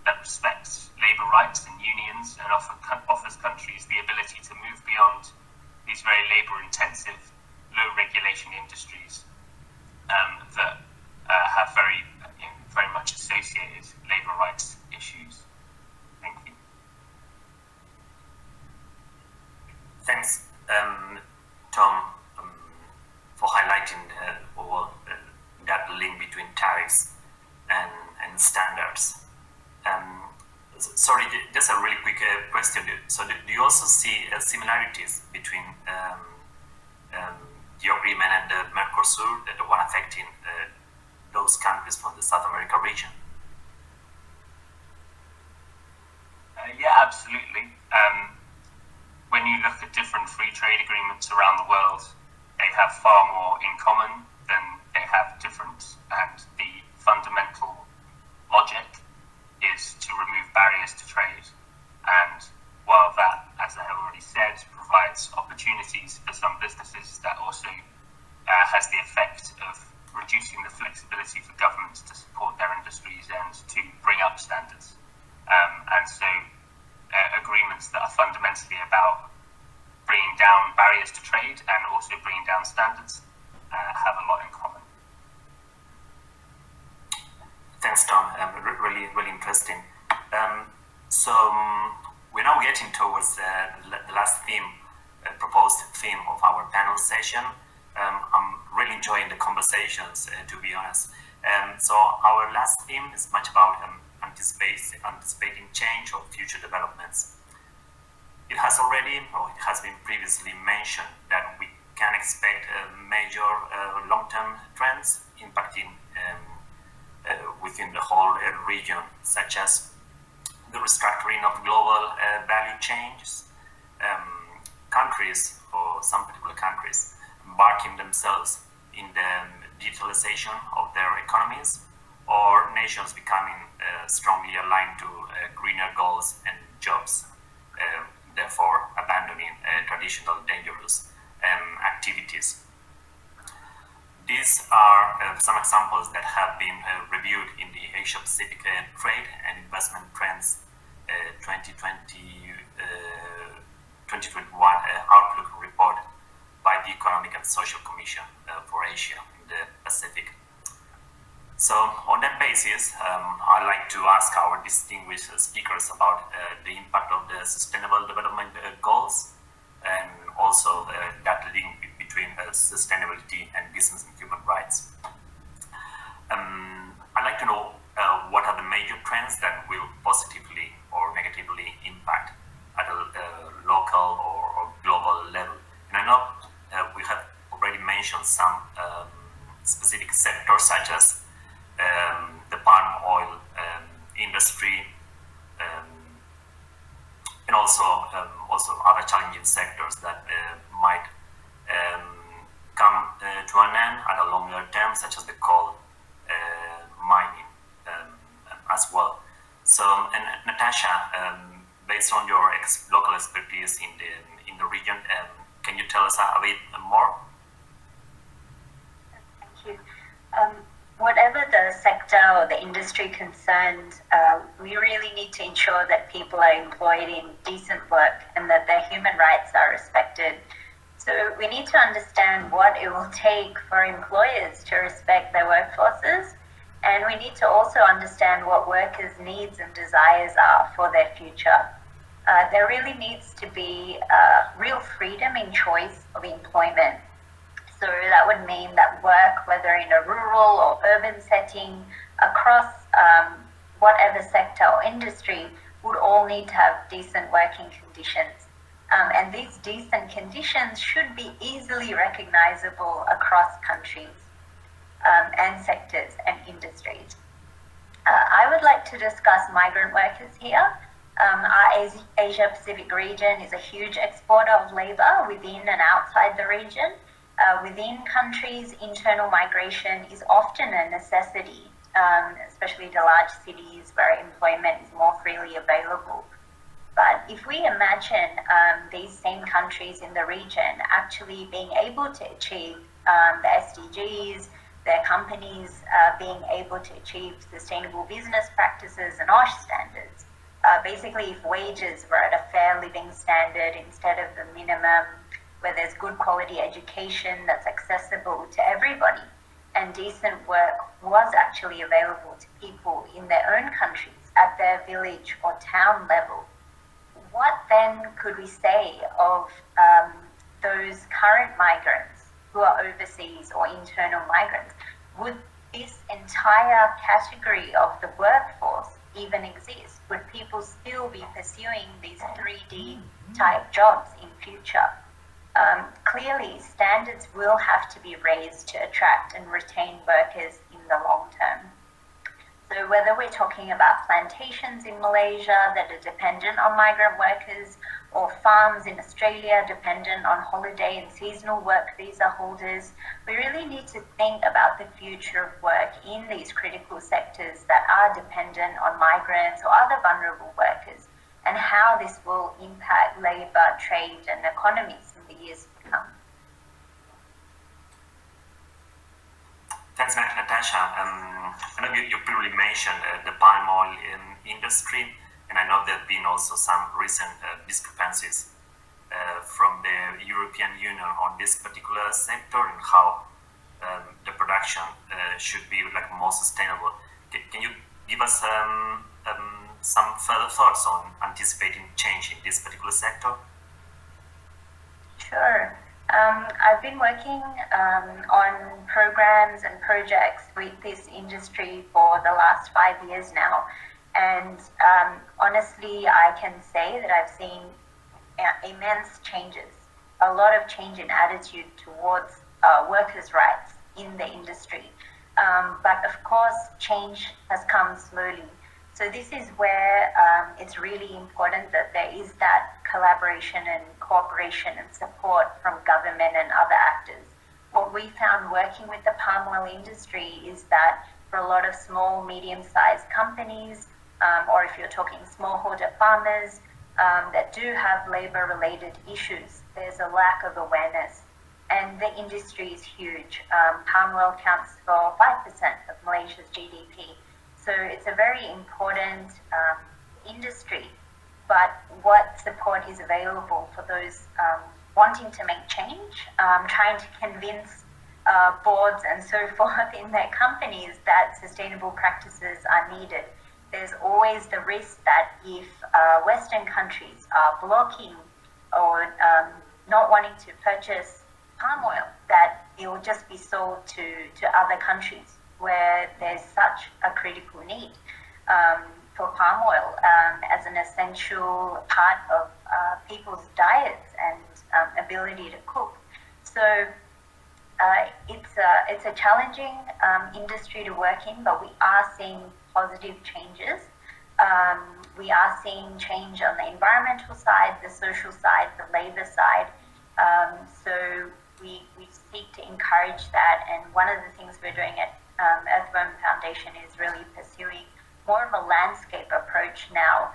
that respects labour rights and unions and offers countries the ability to move beyond these very labour-intensive, low-regulation industries that have very much associated labour rights issues. Thank you. Thanks, Tom, for highlighting that link between tariffs and standards. Sorry, just a really quick question. So do you also see similarities between the agreement and the Mercosur, the one affecting those countries from the South America region? Yeah, absolutely. When you look at different free trade agreements around the world, they have far more in common than they have different, and the fundamental logic is to remove barriers to trade. And while that, as I have already said, provides opportunities for some businesses, that also has the effect of reducing the flexibility for governments to support their industries and to bring up standards. And so agreements that are fundamentally about bringing down barriers to trade and also bringing down standards have a lot in common. Thanks, Tom. Really, really interesting. So we're now getting towards the last theme, proposed theme of our panel session. I'm really enjoying the conversations, to be honest. So our last theme is much about anticipating change or future developments. It has been previously mentioned that we can expect major long-term trends impacting within the whole region, such as the restructuring of global value chains, countries, or some particular countries, embarking themselves in the digitalization of their economies, or nations becoming strongly aligned to greener goals and jobs, therefore abandoning traditional dangerous activities. These are some examples that have been reviewed in the Asia-Pacific Trade and Investment Trends 2021 Outlook report by the Economic and Social Commission for Asia in the Pacific. So on that basis, I'd like to ask our distinguished speakers about the impact of the Sustainable Development Goals and also that link between sustainability and business and human rights. I'd like to know what are the major trends that will positively or negatively impact at a local or global level. And I know we have already mentioned some specific sectors such as the palm oil industry and also other challenging sectors that might come to an end at a longer term, such as the coal mining as well. So, and Natasha, based on your local expertise in the region, can you tell us a bit more? Thank you. whatever the sector or the industry concerned, we really need to ensure that people are employed in decent work and that their human rights are respected. So we need to understand what it will take for employers to respect their workforces, and we need to also understand what workers' needs and desires are for their future. There really needs to be real freedom in choice of employment. So that would mean that work, whether in a rural or urban setting, across whatever sector or industry, would all need to have decent working conditions. And these decent conditions should be easily recognizable across countries and sectors and industries. I would like to discuss migrant workers here. Our Asia Pacific region is a huge exporter of labor within and outside the region. Within countries, internal migration is often a necessity, especially to large cities where employment is more freely available. But if we imagine these same countries in the region actually being able to achieve the SDGs, their companies being able to achieve sustainable business practices and OSH standards, basically if wages were at a fair living standard instead of the minimum, where there's good quality education that's accessible to everybody, and decent work was actually available to people in their own countries at their village or town level, what then could we say of those current migrants who are overseas or internal migrants? Would this entire category of the workforce even exist? Would people still be pursuing these 3D type jobs in future? Clearly, standards will have to be raised to attract and retain workers in the long term. So whether we're talking about plantations in Malaysia that are dependent on migrant workers, or farms in Australia dependent on holiday and seasonal work visa holders, we really need to think about the future of work in these critical sectors that are dependent on migrants or other vulnerable workers, and how this will impact labour, trade and economies in the years to come. Thanks, Natasha. I know you clearly mentioned the palm oil industry, and I know there have been also some recent discrepancies from the European Union on this particular sector and how the production should be more sustainable. Can you give us some further thoughts on anticipating change in this particular sector? Sure. I've been working on programs and projects with this industry for the last 5 years now, and honestly, I can say that I've seen immense changes, a lot of change in attitude towards workers' rights in the industry. But of course, change has come slowly. So this is where it's really important that there is that collaboration and cooperation and support from government and other actors. What we found working with the palm oil industry is that for a lot of small, medium-sized companies, or if you're talking smallholder farmers that do have labor-related issues, there's a lack of awareness. And the industry is huge. Palm oil counts for 5% of Malaysia's GDP. So it's a very important industry, but what support is available for those wanting to make change, trying to convince boards and so forth in their companies that sustainable practices are needed. There's always the risk that if Western countries are blocking or not wanting to purchase palm oil, that it will just be sold to other countries where there's such a critical need for palm oil as an essential part of people's diets and ability to cook. So it's a challenging industry to work in, but we are seeing positive changes. We are seeing change on the environmental side, the social side, the labour side. So we seek to encourage that, and one of the things we're doing at Earthworm Foundation is really pursuing more of a landscape approach now,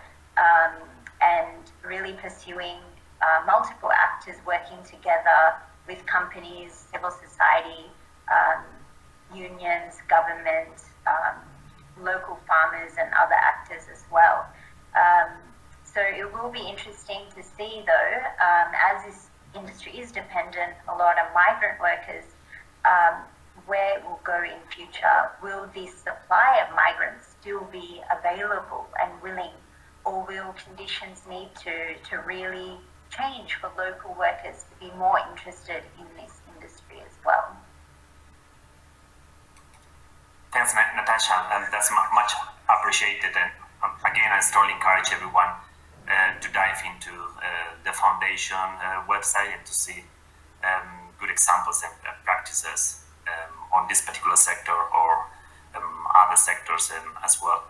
and really pursuing multiple actors working together with companies, civil society, unions, government, local farmers, and other actors as well. So it will be interesting to see, though, as this industry is dependent a lot on migrant workers, where it will go in future. Will this supply of migrants still be available and willing, or will conditions need to really change for local workers to be more interested in this industry as well? Thanks, Natasha, and that's much appreciated. And again, I strongly encourage everyone to dive into the foundation website and to see good examples and practices on this particular sector or other sectors as well.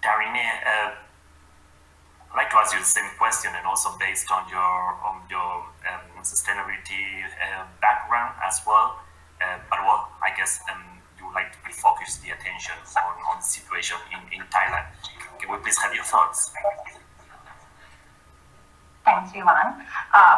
Darine, I'd like to ask you the same question, and also based on your sustainability background as well. But I guess you would like to refocus the attention on the situation in Thailand. Can we please have your thoughts? Thanks, Ivan.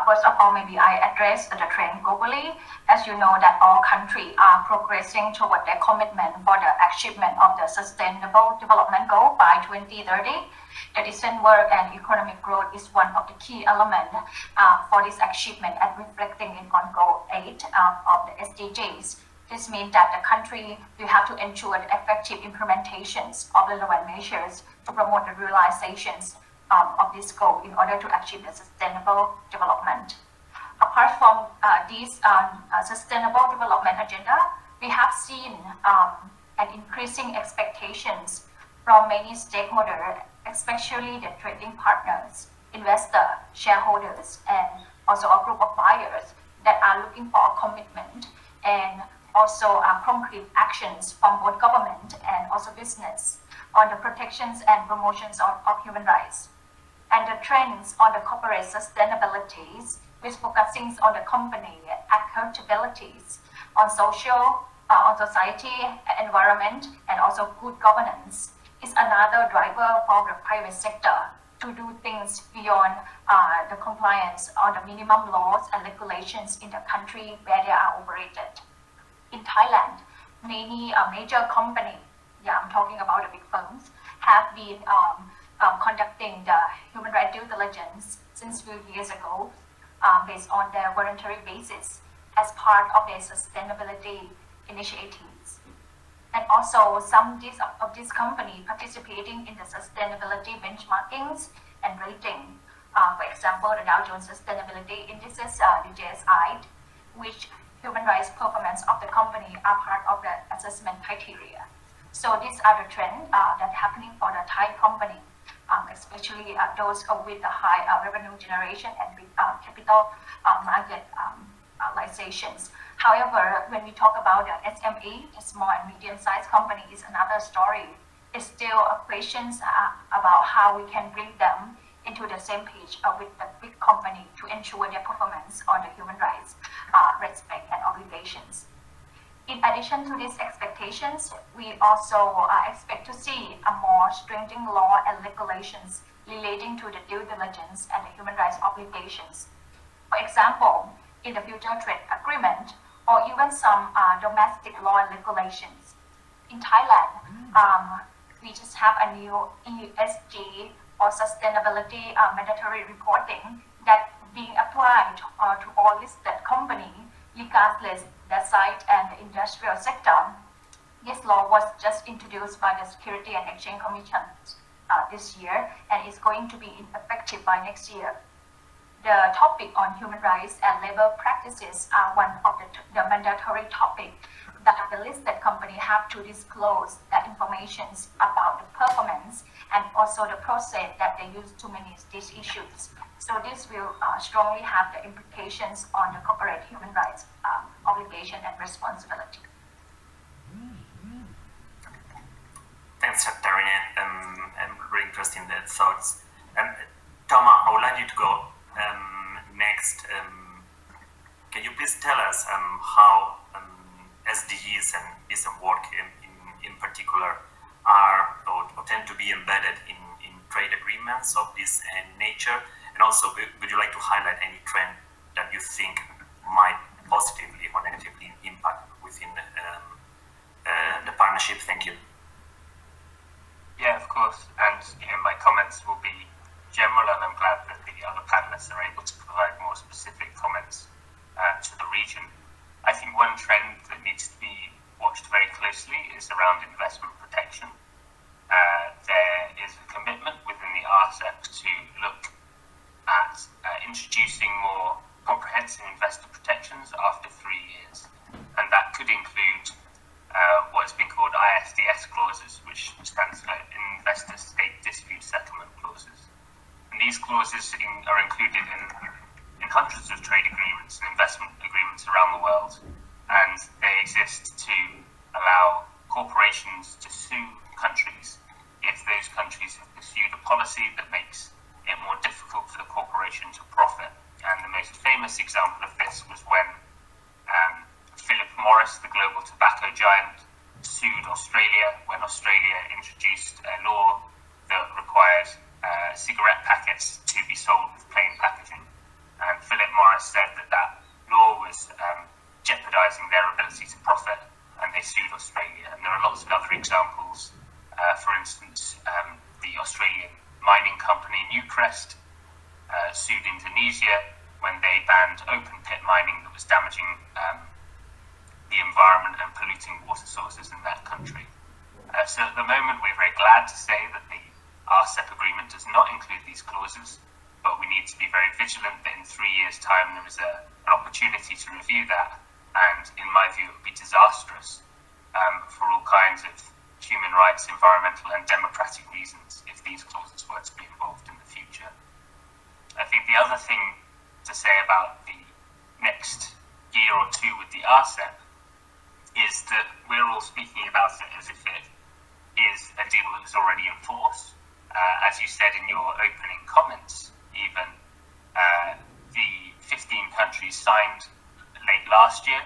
First of all, maybe I address the trend globally. As you know, that all countries are progressing toward their commitment for the achievement of the Sustainable Development Goal by 2030. The decent work and economic growth is one of the key elements for this achievement, and reflecting on Goal 8 of the SDGs. This means that the country will have to ensure the effective implementations of relevant measures to promote the realizations of this goal in order to achieve the sustainable development. Apart from this sustainable development agenda, we have seen an increasing expectations from many stakeholders, especially the trading partners, investors, shareholders, and also a group of buyers that are looking for a commitment and also concrete actions from both government and also business on the protections and promotions of human rights. And the trends on the corporate sustainabilities, which focusing on the company accountabilities, on social, on society, environment, and also good governance, is another driver for the private sector to do things beyond the compliance on the minimum laws and regulations in the country where they are operated. In Thailand, many major companies, I'm talking about the big firms, have been conducting the human rights due diligence since a few years ago based on their voluntary basis as part of their sustainability initiatives. And also some of these companies participating in the sustainability benchmarkings and rating. For example, the Dow Jones Sustainability Indices, DJSI, which human rights performance of the company are part of the assessment criteria. So these are the trends that are happening for the Thai company, especially those with the high revenue generation and big capital marketizations. However, when we talk about the SME, the small and medium-sized company, is another story. It's still questions about how we can bring them into the same page with the big company to ensure their performance on the human rights, respect, and obligations. In addition to these expectations, we also expect to see a more stringent law and regulations relating to the due diligence and the human rights obligations. For example, in the future trade agreement, or even some domestic law and regulations. In Thailand, we just have a new ESG or sustainability mandatory reporting that being applied to all listed companies, regardless the site and the industrial sector. This law was just introduced by the Security and Exchange Commission this year and is going to be effective by next year. The topic on human rights and labor practices are one of the mandatory topics that the listed company have to disclose the information about the performance and also the process that they use to manage these issues. So this will strongly have the implications on the corporate human rights obligation and responsibility. Thanks, Darine. Very interesting thoughts. Toma, I would like you to go next. Can you please tell us how SDGs and decent work in particular are or tend to be embedded in trade agreements of this nature? And also, would you like to highlight any trend that you think might positively or negatively impact within the partnership? Thank you. Yeah, of course. And my comments will be general, and I'm glad that the other panelists are able to provide more specific comments to the region. I think one trend that needs to be watched very closely is around investment protection. There is a commitment within the RCEP to look at introducing more comprehensive investor protections after 3 years, and that could include what's been called ISDS clauses, which stands for Investor State Dispute Settlement clauses. And these clauses are included in hundreds of trade agreements and investment agreements around the world, and they exist to allow corporations to sue countries if those countries have pursued a policy that makes it more difficult for the corporation to profit. And the most famous example of this was when Philip Morris, the global tobacco giant, sued Australia when Australia introduced a law that required cigarette packets to be sold with plain packaging. And Philip Morris said that that law was jeopardizing their ability to profit, and they sued Australia. And there are lots of other examples. For instance, the Australian mining company Newcrest sued Indonesia when they banned open pit mining that was damaging the environment and polluting water sources in that country. So at the moment, we're very glad to say that the RCEP agreement does not include these clauses, but we need to be very vigilant that in 3 years' time there is an opportunity to review that, and in my view it would be disastrous for all kinds of human rights, environmental and democratic reasons if these clauses were to be involved in the future. I think the other thing to say about the next year or two with the RCEP is that we're all speaking about it as if it is a deal that's already in force. As you said in your opening comments, even the 15 countries signed late last year,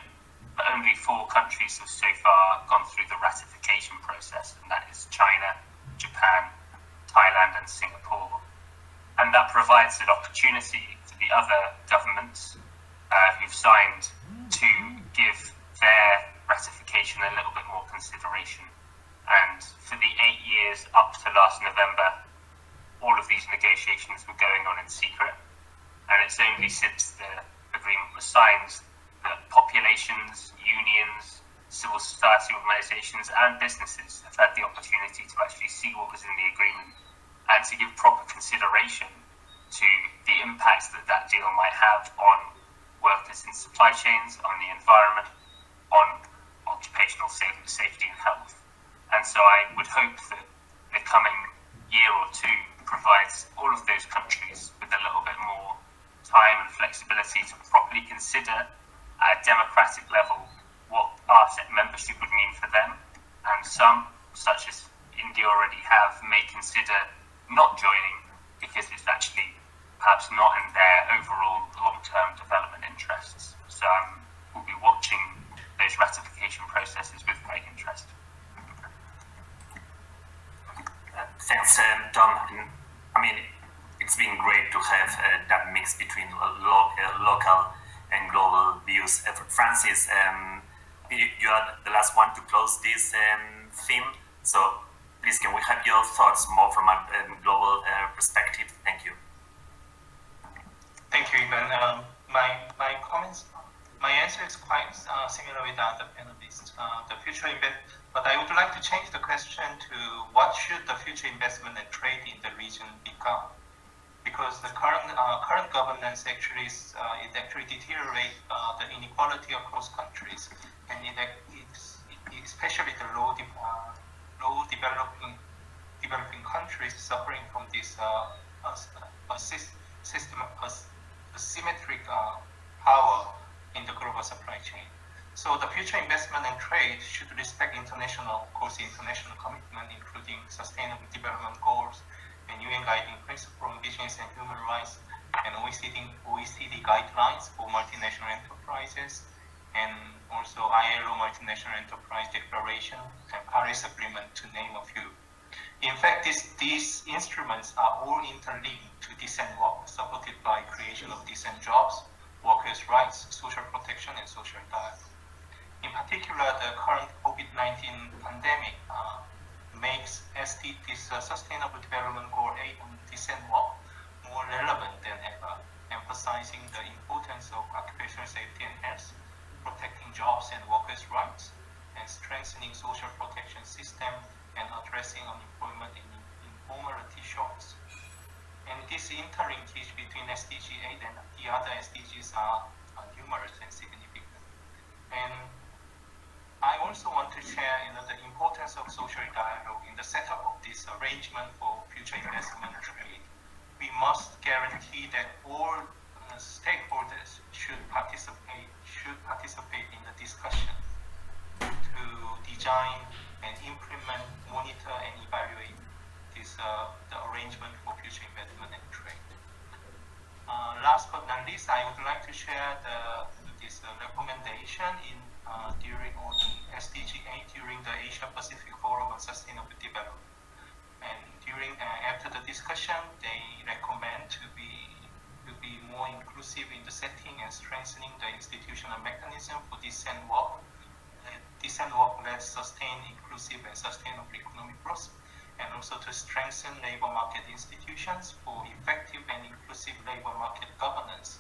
but only 4 countries have so far gone through the ratification process, and that is China, Japan, Thailand and Singapore. And that provides an opportunity for the other governments who've signed to give their ratification a little bit more consideration. And for the 8 years up to last November, all of these negotiations were going on in secret. And it's only since the agreement was signed that populations, unions, civil society organisations and businesses have had the opportunity to actually see what was in the agreement and to give proper consideration to the impacts that that deal might have on workers in supply chains, on the environment, on occupational safety and health. And so I would hope that the coming year or two provides all of those countries with a little bit more time and flexibility to properly consider at a democratic level what RCEP membership would mean for them. And some, such as India already have, may consider not joining because it's actually perhaps not in their overall long-term development interests. So we'll be watching those ratification processes with great interest. Thanks, Tom. I mean, it's been great to have that mix between local and global views. Francis, you are the last one to close this theme, so please can we have your thoughts more from a global perspective? Thank you. Thank you, Ivan. My comments, my answer is quite similar with the other panelists. But I would like to change the question to what should the future investment and trade in the region become? Because the current governance actually deteriorate the inequality across countries, and especially the low developing countries suffering from this asymmetric power in the global supply chain. So the future investment and trade should respect international commitment, including sustainable development goals and UN guiding principles on business and human rights, and OECD guidelines for multinational enterprises, and also ILO Multinational Enterprise Declaration and Paris Agreement, to name a few. In fact, these instruments are all interlinked to decent work, supported by creation of decent jobs, workers' rights, social protection, and social dialogue. In particular, the current COVID-19 pandemic makes this Sustainable Development Goal 8 on decent work more relevant than ever, emphasizing the importance of occupational safety and health, protecting jobs and workers' rights, and strengthening social protection system and addressing unemployment and informality shocks. And this interlinkage between SDG 8 and the other SDGs are numerous and significant. And I also want to share the importance of social dialogue in the setup of this arrangement for future investment and trade. We must guarantee that all stakeholders should participate in the discussion to design and implement, monitor, and evaluate the arrangement for future investment and trade. Last but not least, I would like to share this recommendation during SDG 8 during the Asia Pacific Forum on Sustainable Development. And after the discussion, they recommend to be more inclusive in the setting and strengthening the institutional mechanism for decent work led sustained, inclusive, and sustainable economic growth, and also to strengthen labor market institutions for effective and inclusive labor market governance,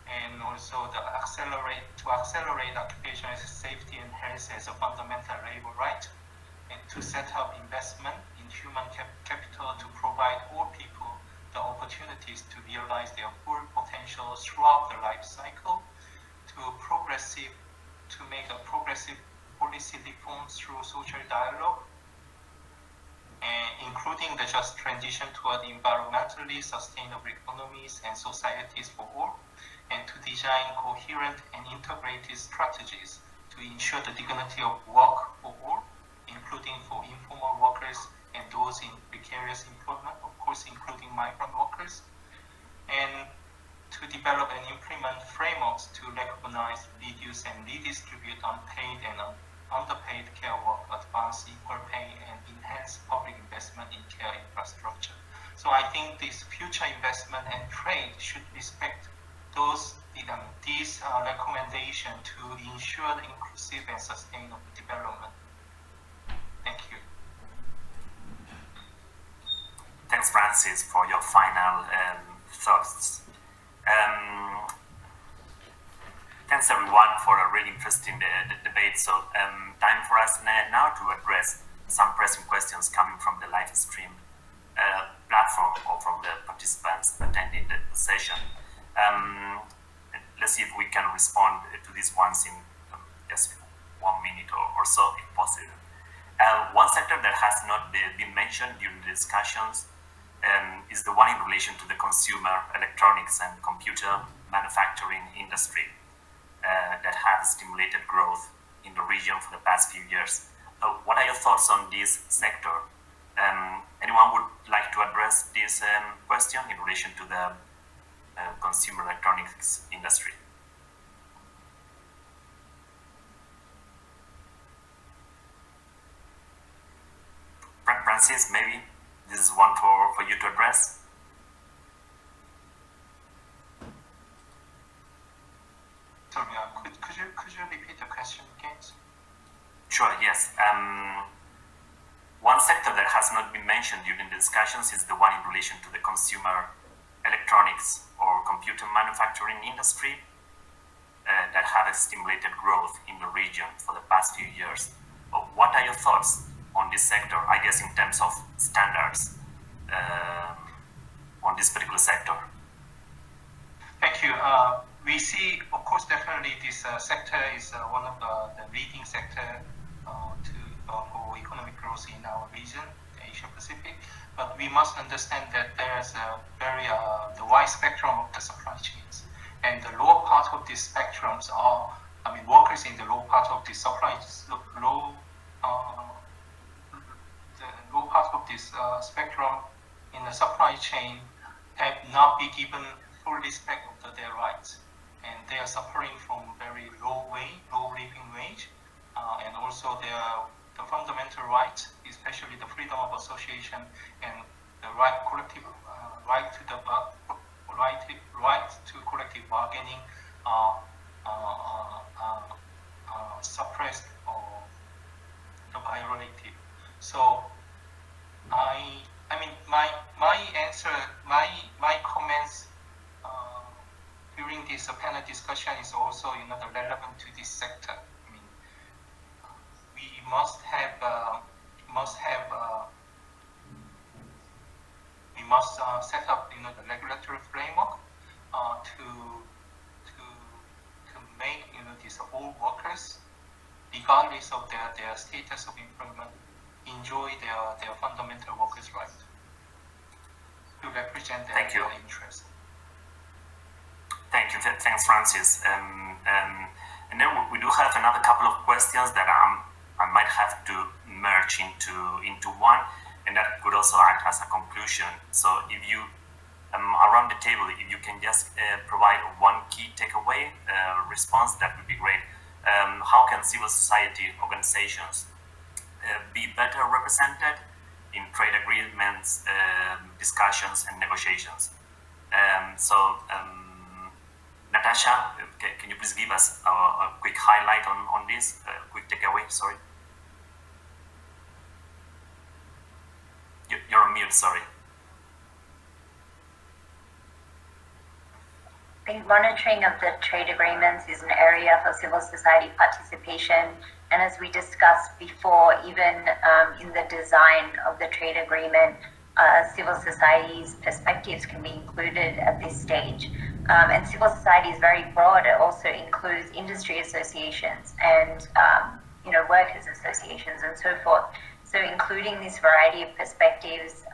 and also to accelerate occupational safety and health as a fundamental labor right, and to set up investment in human capital to provide all people the opportunities to realize their full potential throughout the life cycle, to make a progressive policy reform through social dialogue, including the just transition toward environmentally sustainable economies and societies for all, and to design coherent and integrated strategies to ensure the dignity of work for all, including for informal workers and those in precarious employment, of course, including migrant workers, and to develop and implement frameworks to recognize, reduce, and redistribute unpaid and underpaid care work, advance equal pay, and enhance public investment in care infrastructure. So I think this future investment and trade should respect these recommendations to ensure the inclusive and sustainable development. Thank you. Thanks, Francis, for your final thoughts. Thanks everyone for a really interesting debate. So time for us now to address some pressing questions coming from the live stream platform or from the participants attending the session. Let's see if we can respond to these ones in just 1 minute or so, if possible. One sector that has not been mentioned during the discussions is the one in relation to the consumer electronics and computer manufacturing industry that have stimulated growth in the region for the past few years. What are your thoughts on this sector? Anyone would like to address this question in relation to the consumer electronics industry? Francis, maybe this is one for you to address. Sorry, could you repeat the question again? Sure, yes. One sector that has not been mentioned during the discussions is the one in relation to the consumer electronics or computer manufacturing industry that have stimulated growth in the region for the past few years. What are your thoughts on this sector, I guess in terms of standards on this particular sector? Thank you. We see, of course, definitely this sector is one of the leading sector for economic growth in our region, Asia Pacific. But we must understand that there's the wide spectrum of the supply chains, and the lower part of these spectrums are, workers in the low part of the supply, the low part of this spectrum in the supply chain have not been given full respect of their rights, and they are suffering from very low living wage, and also the fundamental rights, especially the freedom of association and the right to collective bargaining, discussion is also relevant to this sector. I mean, we must set up the regulatory framework to make these all workers, regardless of their status of employment, enjoy their fundamental workers' right to represent their interests. Thank you. Thanks, Francis. And then we do have another couple of questions that I might have to merge into one, and that could also act as a conclusion. So if you, around the table, if you can just provide one key takeaway response, that would be great. How can civil society organizations be better represented in trade agreements, discussions, and negotiations? Natasha, can you please give us a quick highlight on this, quick takeaway, sorry? You're on mute, sorry. I think monitoring of the trade agreements is an area for civil society participation. And as we discussed before, even in the design of the trade agreement, civil society's perspectives can be included at this stage. And civil society is very broad. It also includes industry associations and workers associations and so forth. So including this variety of perspectives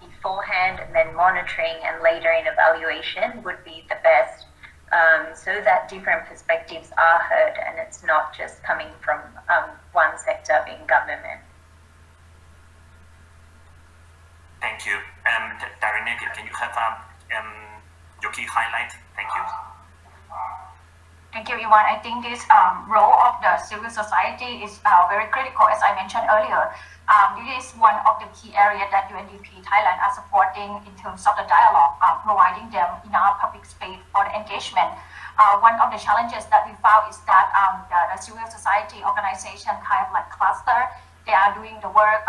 beforehand and then monitoring and later in evaluation would be the best, so that different perspectives are heard and it's not just coming from one sector being government. Thank you. Darine, can you have your key highlight? Thank you. Thank you, Iwan. I think this role of the civil society is very critical, as I mentioned earlier. This is one of the key areas that UNDP Thailand are supporting in terms of the dialogue, providing them enough public space for the engagement. One of the challenges that we found is that the civil society organization kind of like cluster, they are doing the work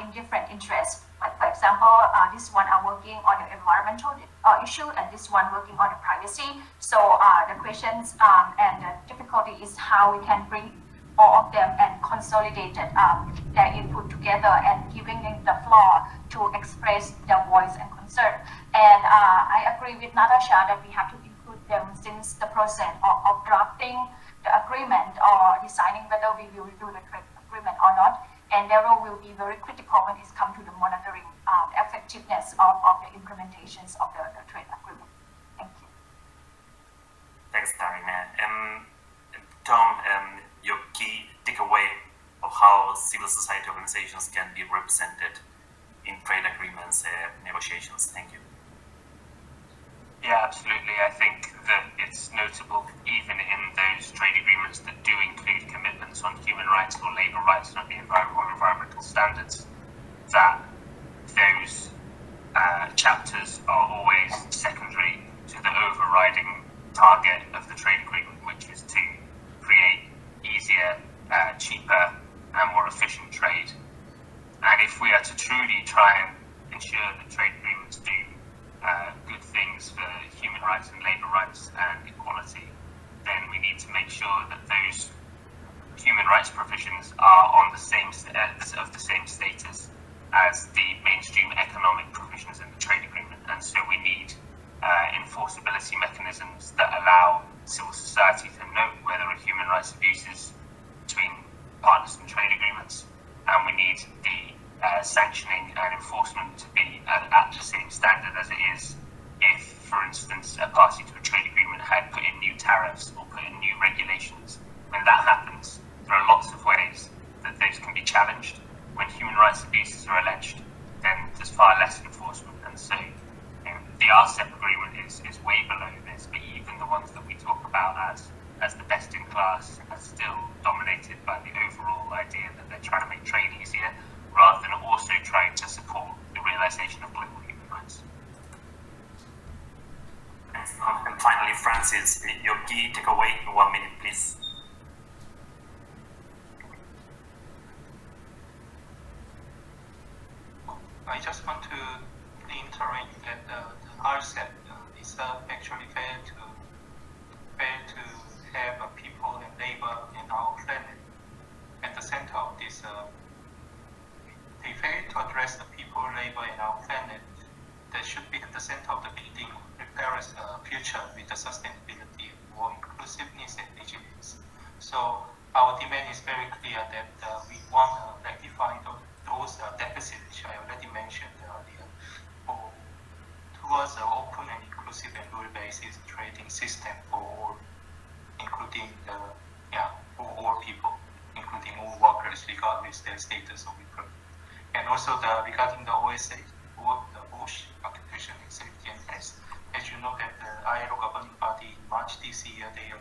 in different interests. Like for example, this one are working on the environmental issue and this one working on the privacy. So the questions and the difficulty is how we can bring all of them and consolidate their input together and giving them the floor to express their voice and concern. And I agree with Natasha that we have to include them since the process of drafting the agreement or deciding whether we will do the trade agreement or not. And their role will be very critical when it comes to the monitoring, the effectiveness of the implementations of the trade agreement. Thank you. Thanks, Darine. Tom, your key takeaway of how civil society organizations can be represented in trade agreements negotiations. Thank you. Yeah, absolutely. I think that it's notable, even in those trade agreements that do include commitments on human rights or labour rights or environmental standards, that those chapters are always secondary to the overriding target of the trade agreement, which is to create easier, cheaper, and more efficient trade. And if we are to truly try and ensure that trade agreements do good things for human rights and labour rights and equality, then we need to make sure that those human rights provisions are on the same status as the mainstream economic provisions in the trade agreement. And so we need enforceability mechanisms that allow civil society to note whether a human rights abuses between partners in trade agreements, and we need the sanctioning and enforcement to be at the same standard as it is if, for instance, a party to a trade agreement had put in new tariffs or put in new regulations. When that happens, there are lots of ways that those can be challenged. When human rights abuses are alleged, then there's far less enforcement. And so the RCEP agreement is way below this, but even the ones that we talk about as the best in class are still dominated by the overall idea that they're trying to make trade easier, rather than also trying to support the realization of global human rights. And finally, Francis, your key takeaway in 1 minute, please. I just want to reiterate that the RCEP is actually failed to prefer to have people and labor in our planet at the center of this. They fail to address the people, labor in our planet that should be at the center of the building, prepare us a future with the sustainability, more inclusiveness and resilience. So our demand is very clear that we want to rectify those deficits, which I already mentioned earlier, towards an open and inclusive and rule-based trading system for all, including for all people, including all workers, regardless their status of employment. And also regarding the OSA, the OSH, Occupational Safety and Health, as you know that the ILO governing body in March this year, they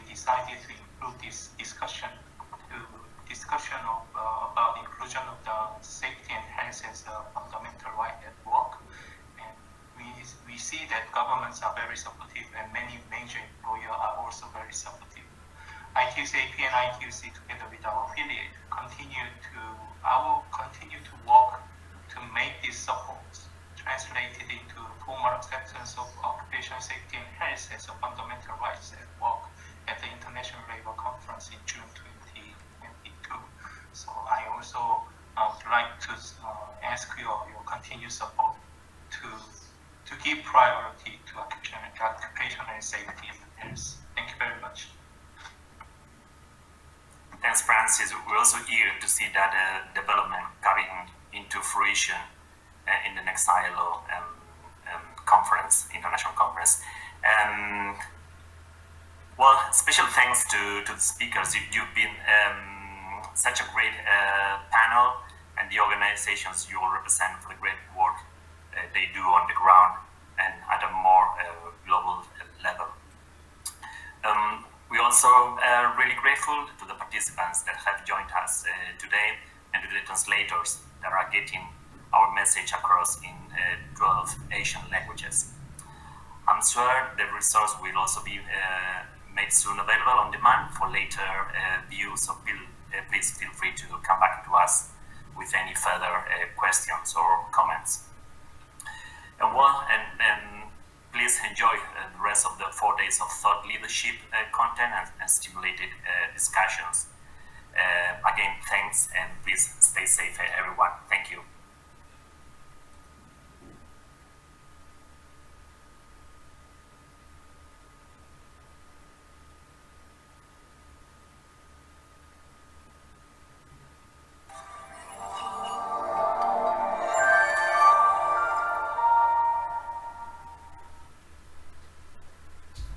decided to include this discussion of about inclusion of the safety and health as a fundamental right at work. And we see that governments are very supportive and many major employers are also very supportive. ITUC and ITUC together with our affiliate continue to work to make this support translated into formal acceptance of occupational safety and health as a fundamental right at work at the International Labour Conference in June 2022. So I also would like to ask your continued support to give priority to occupational safety and health. Thank you very much. Thanks, Francis. We're also eager to see that development coming into fruition in the next ILO conference, international conference. Well, special thanks to the speakers. You've been such a great panel, and the organizations you all represent for the great work they do on the ground and at a more global level. We're also really grateful to the participants that have joined us today and to the translators that are getting our message across in 12 Asian languages. I'm sure the resource will also be made soon available on demand for later views, so please feel free to come back to us with any further questions or comments. And please enjoy the rest of the 4 days of thought leadership content and stimulated discussions. Again, thanks, and please stay safe, everyone. Thank you.